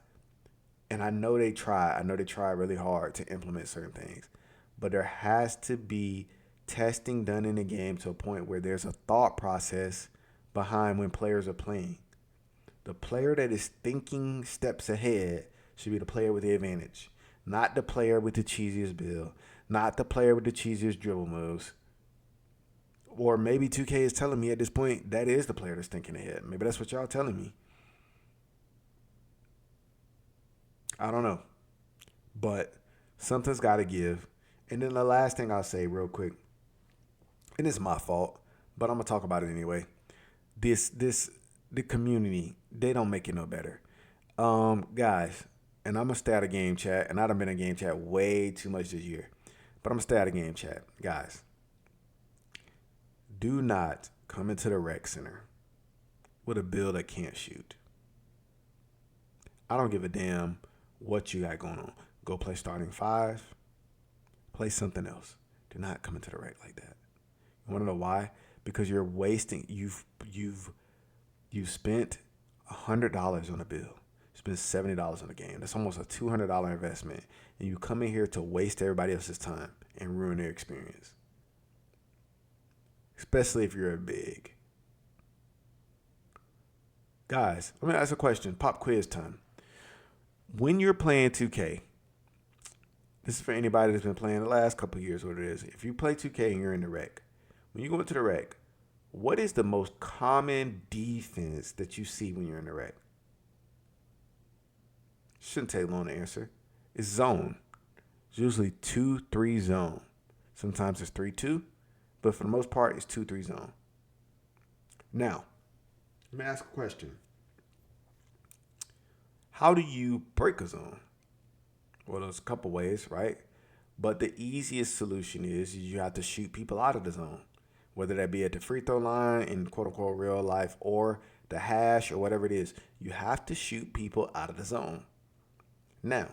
and I know they try. I know they try really hard to implement certain things, but there has to be testing done in the game to a point where there's a thought process behind when players are playing. The player that is thinking steps ahead should be the player with the advantage, not the player with the cheesiest build, not the player with the cheesiest dribble moves. Or maybe 2K is telling me at this point that is the player that's thinking ahead. Maybe that's what y'all telling me. I don't know. But something's got to give. And then the last thing I'll say real quick, and it's my fault, but I'm going to talk about it anyway. The community, they don't make it no better. Guys, and I'm going to stay out of game chat, and I done been in game chat way too much this year. But I'm going to stay out of game chat. Guys, do not come into the rec center with a build that can't shoot. I don't give a damn what you got going on. Go play starting five. Play something else. Do not come into the rec like that. You want to know why? Because you're wasting. You've spent $100 on a bill. You spent $70 on a game. That's almost a $200 investment, and you come in here to waste everybody else's time and ruin their experience. Especially if you're a big. Guys, let me ask a question. Pop quiz time. When you're playing 2K, this is for anybody that's been playing the last couple of years, what it is. If you play 2K and you're in the rec, when you go into the rec, what is the most common defense that you see when you're in the rec? Shouldn't take long to answer. It's zone. It's usually 2-3 zone. Sometimes it's 3-2, but for the most part, it's 2-3 zone. Now, let me ask a question. How do you break a zone? Well, there's a couple ways, right? But the easiest solution is you have to shoot people out of the zone, whether that be at the free throw line in quote unquote real life or the hash or whatever it is. You have to shoot people out of the zone. Now,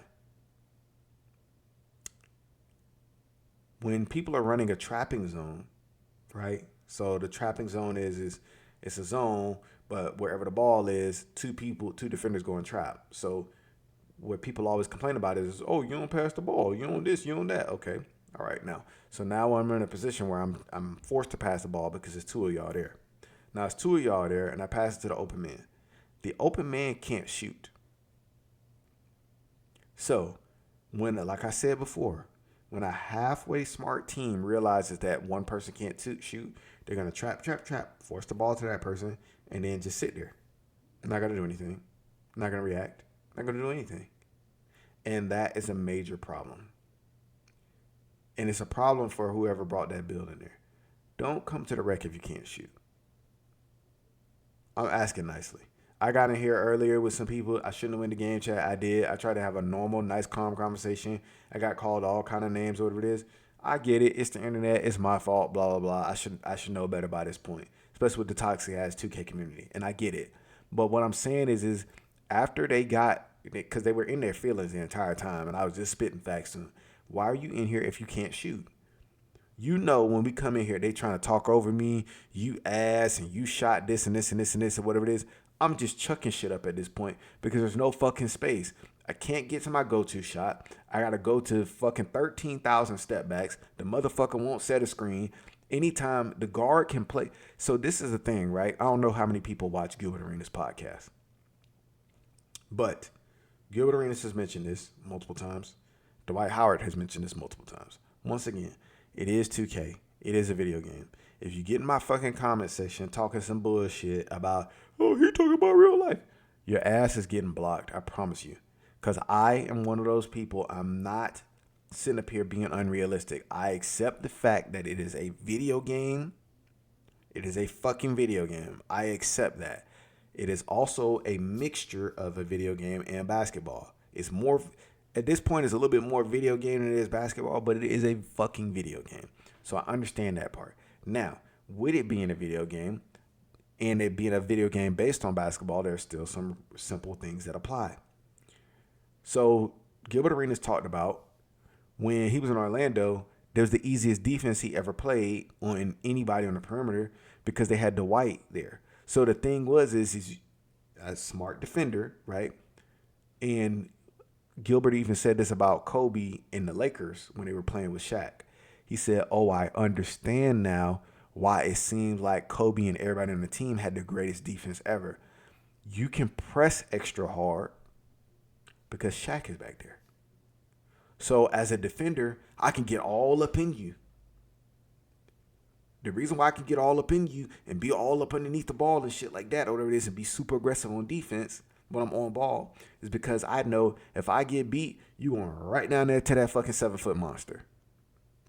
when people are running a trapping zone, right? So the trapping zone is it's a zone, but wherever the ball is, two defenders go and trap. So what people always complain about is, oh, you don't pass the ball, you don't this, you don't that. Okay, all right, now. So now I'm in a position where I'm forced to pass the ball because there's two of y'all there. Now it's two of y'all there, and I pass it to the open man. The open man can't shoot. So when, like I said before, when a halfway smart team realizes that one person can't shoot, they're gonna trap, force the ball to that person, and then just sit there. I'm not gonna do anything. I'm not gonna react. I'm not gonna do anything. And that is a major problem. And it's a problem for whoever brought that build in there. Don't come to the rec if you can't shoot. I'm asking nicely. I got in here earlier with some people. I shouldn't have went to game chat. I did. I tried to have a normal, nice, calm conversation. I got called all kind of names, whatever it is. I get it. It's the internet. It's my fault. Blah blah blah. I should know better by this point, especially with the toxic ass 2K community. And I get it. But what I'm saying is after they got, because they were in their feelings the entire time, and I was just spitting facts to them. Why are you in here if you can't shoot? You know, when we come in here, they trying to talk over me. You ass and you shot this and this and this and this and whatever it is. I'm just chucking shit up at this point because there's no fucking space. I can't get to my go-to shot. I gotta go to fucking 13,000 step backs. The motherfucker won't set a screen. Anytime the guard can play. So this is the thing, right? I don't know how many people watch Gilbert Arenas podcast, but Gilbert Arenas has mentioned this multiple times. Dwight Howard has mentioned this multiple times. Once again, it is 2K. It is a video game. If you get in my fucking comment section talking some bullshit about, oh, he talking about real life, your ass is getting blocked. I promise you. Because I am one of those people. I'm not sitting up here being unrealistic. I accept the fact that it is a video game. It is a fucking video game. I accept that. It is also a mixture of a video game and basketball. It's more, at this point, it's a little bit more video game than it is basketball, but it is a fucking video game. So I understand that part. Now, with it being a video game and it being a video game based on basketball, there's still some simple things that apply. So Gilbert Arenas talked about when he was in Orlando, there was the easiest defense he ever played on anybody on the perimeter because they had Dwight there. So the thing was, he's a smart defender, right? And Gilbert even said this about Kobe in the Lakers when they were playing with Shaq. He said, oh, I understand now why it seems like Kobe and everybody on the team had the greatest defense ever. You can press extra hard because Shaq is back there. So as a defender, I can get all up in you. The reason why I can get all up in you and be all up underneath the ball and shit like that, or whatever it is, and be super aggressive on defense when I'm on ball, is because I know if I get beat, you going right down there to that fucking 7-foot monster.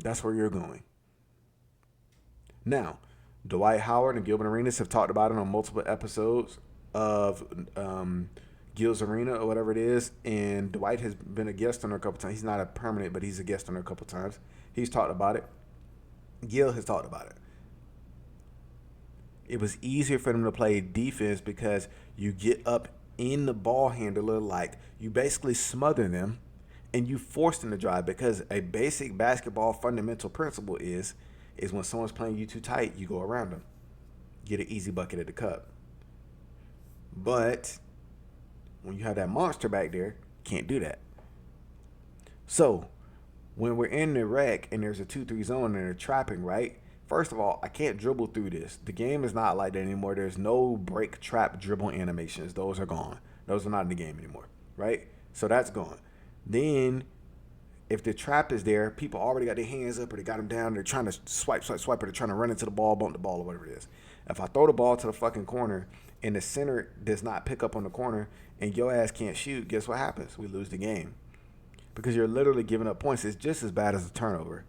That's where you're going. Now, Dwight Howard and Gilbert Arenas have talked about it on multiple episodes of Gil's Arena or whatever it is, and Dwight has been a guest on there a couple times. He's not a permanent, but he's a guest on there a couple times. He's talked about it. Gil has talked about it. It was easier for them to play defense because you get up in the ball handler, like you basically smother them and you force them to drive, because a basic basketball fundamental principle is when someone's playing you too tight, you go around them. Get an easy bucket at the cup. But when you have that monster back there, can't do that. So when we're in the rec and there's a 2-3 zone and they're trapping, right? First of all, I can't dribble through this. The game is not like that anymore. There's no break, trap, dribble animations. Those are gone. Those are not in the game anymore, right? So that's gone. Then if the trap is there, people already got their hands up or they got them down. They're trying to swipe, or they're trying to run into the ball, bump the ball, or whatever it is. If I throw the ball to the fucking corner and the center does not pick up on the corner and your ass can't shoot, guess what happens? We lose the game. Because you're literally giving up points. It's just as bad as a turnover.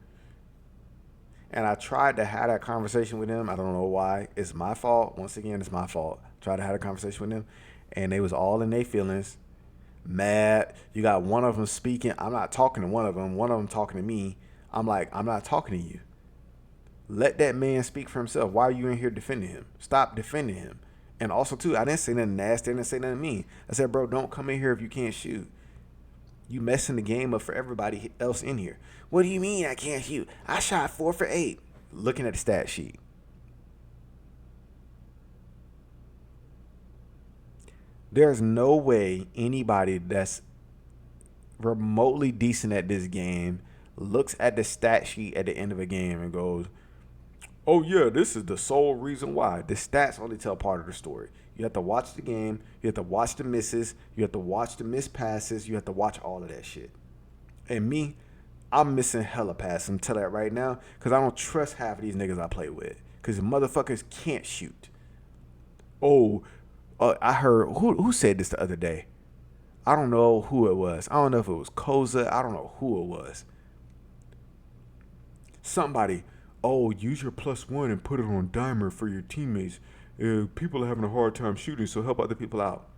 And I tried to have that conversation with them. I don't know why. It's my fault. Once again, it's my fault. Tried to have a conversation with them, and they was all in their feelings, mad. You got one of them speaking. I'm not talking to one of them. One of them talking to me. I'm like, I'm not talking to you. Let that man speak for himself. Why are you in here defending him? Stop defending him. And also, too, I didn't say nothing nasty. I didn't say nothing mean. I said, bro, don't come in here if you can't shoot. You messing the game up for everybody else in here. What do you mean I can't shoot? I shot 4 for 8. Looking at the stat sheet. There's no way anybody that's remotely decent at this game looks at the stat sheet at the end of a game and goes, oh yeah, this is the sole reason why. The stats only tell part of the story. You have to watch the game. You have to watch the misses. You have to watch the missed passes. You have to watch all of that shit. And me, I'm missing hella passes. I'm telling that right now because I don't trust half of these niggas I play with because the motherfuckers can't shoot. Oh, I heard, who said this the other day? I don't know who it was. I don't know if it was Koza. I don't know who it was. Somebody, oh, use your +1 and put it on dimer for your teammates. People are having a hard time shooting, so help other people out.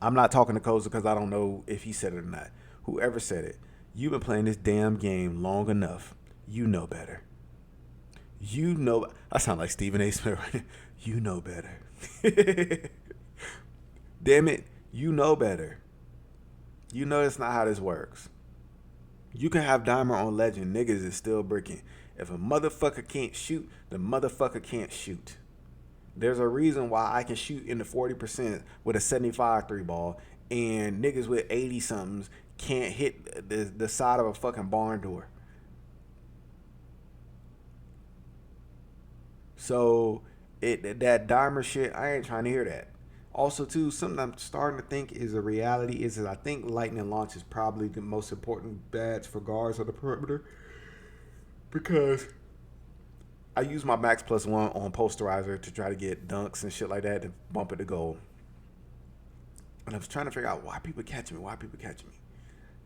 I'm not talking to Koza because I don't know if he said it or not. Whoever said it, You've been playing this damn game long enough. You know better. You know. I sound like Stephen A. Smith. Right? You know better. Damn it. You know better. You know that's not how this works. You can have Diamond on Legend. Niggas is still bricking. If a motherfucker can't shoot, the motherfucker can't shoot. There's a reason why I can shoot in the 40% with a 75 three ball, and niggas with 80 somethings can't hit the side of a fucking barn door. So that dimer shit, I ain't trying to hear that. Also, too, something I'm starting to think is a reality is that I think lightning launch is probably the most important badge for guards on the perimeter because I use my max plus one on posterizer to try to get dunks and shit like that to bump it to goal. And I was trying to figure out why people catch me,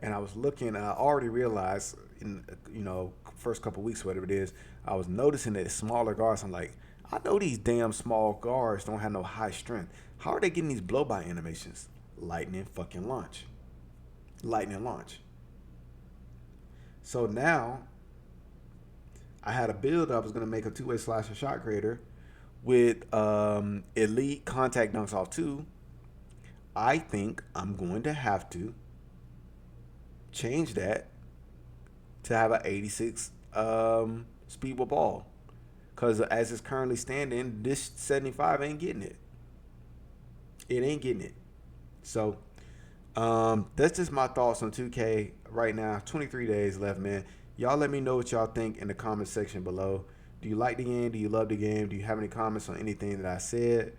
And I was looking, and I already realized in first couple weeks, whatever it is, I was noticing that smaller guards. I'm like, I know these damn small guards don't have no high strength. How are they getting these blow by animations? Lightning fucking launch. Lightning launch. So now I had a build I was gonna make a two-way slasher shot creator with elite contact dunks off two. I think I'm going to have to change that to have an 86 speed with ball. Because as it's currently standing, this 75 ain't getting it. It ain't getting it. So that's just my thoughts on 2K right now. 23 days left, man. Y'all let me know what y'all think in the comment section below. Do you like the game? Do you love the game? Do you have any comments on anything that I said?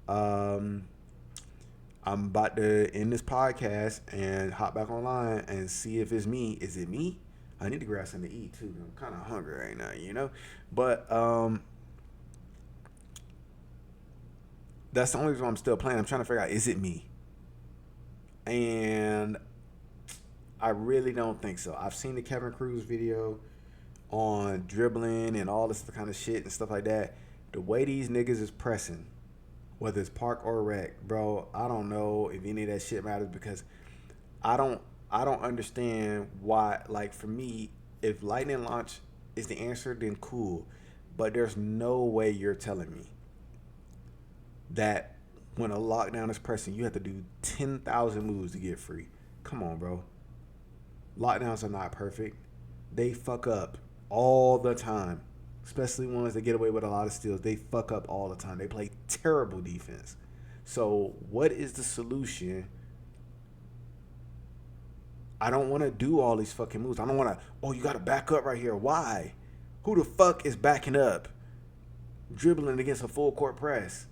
I'm about to end this podcast and hop back online and see if it's me. Is it me? I need to grab something to eat too. I'm kind of hungry right now, But that's the only reason I'm still playing. I'm trying to figure out, is it me? And I really don't think so. I've seen the Kevin Cruz video on dribbling and all this kind of shit and stuff like that. The way these niggas is pressing, whether it's park or rec, bro, I don't know if any of that shit matters because I don't understand why. Like, for me, if lightning launch is the answer, then cool. But there's no way you're telling me that when a lockdown is pressing, you have to do 10,000 moves to get free. Come on, bro. Lockdowns are not perfect. They fuck up all the time. Especially ones that get away with a lot of steals. They fuck up all the time. They play terrible defense. So what is the solution? I don't want to do all these fucking moves. I don't want to, you got to back up right here. Why? Who the fuck is backing up? Dribbling against a full court press.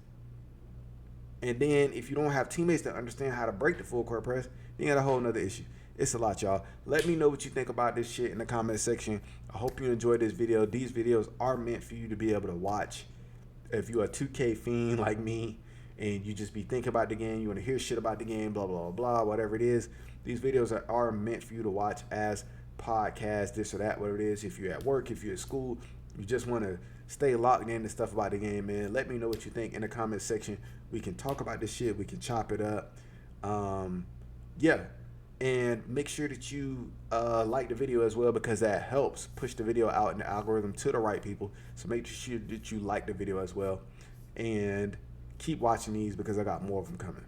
And then if you don't have teammates that understand how to break the full court press, then you got a whole nother issue. It's a lot, y'all. Let me know what you think about this shit in the comment section. I hope you enjoyed this video. These videos are meant for you to be able to watch. If you're a 2K fiend like me and you just be thinking about the game, you want to hear shit about the game, blah, blah, blah, whatever it is, these videos are meant for you to watch as podcasts, this or that, whatever it is. If you're at work, if you're at school, you just want to stay locked in to stuff about the game, man. Let me know what you think in the comment section. We can talk about this shit. We can chop it up. Yeah. And make sure that you like the video as well because that helps push the video out in the algorithm to the right people. So make sure that you like the video as well. And keep watching these because I got more of them coming.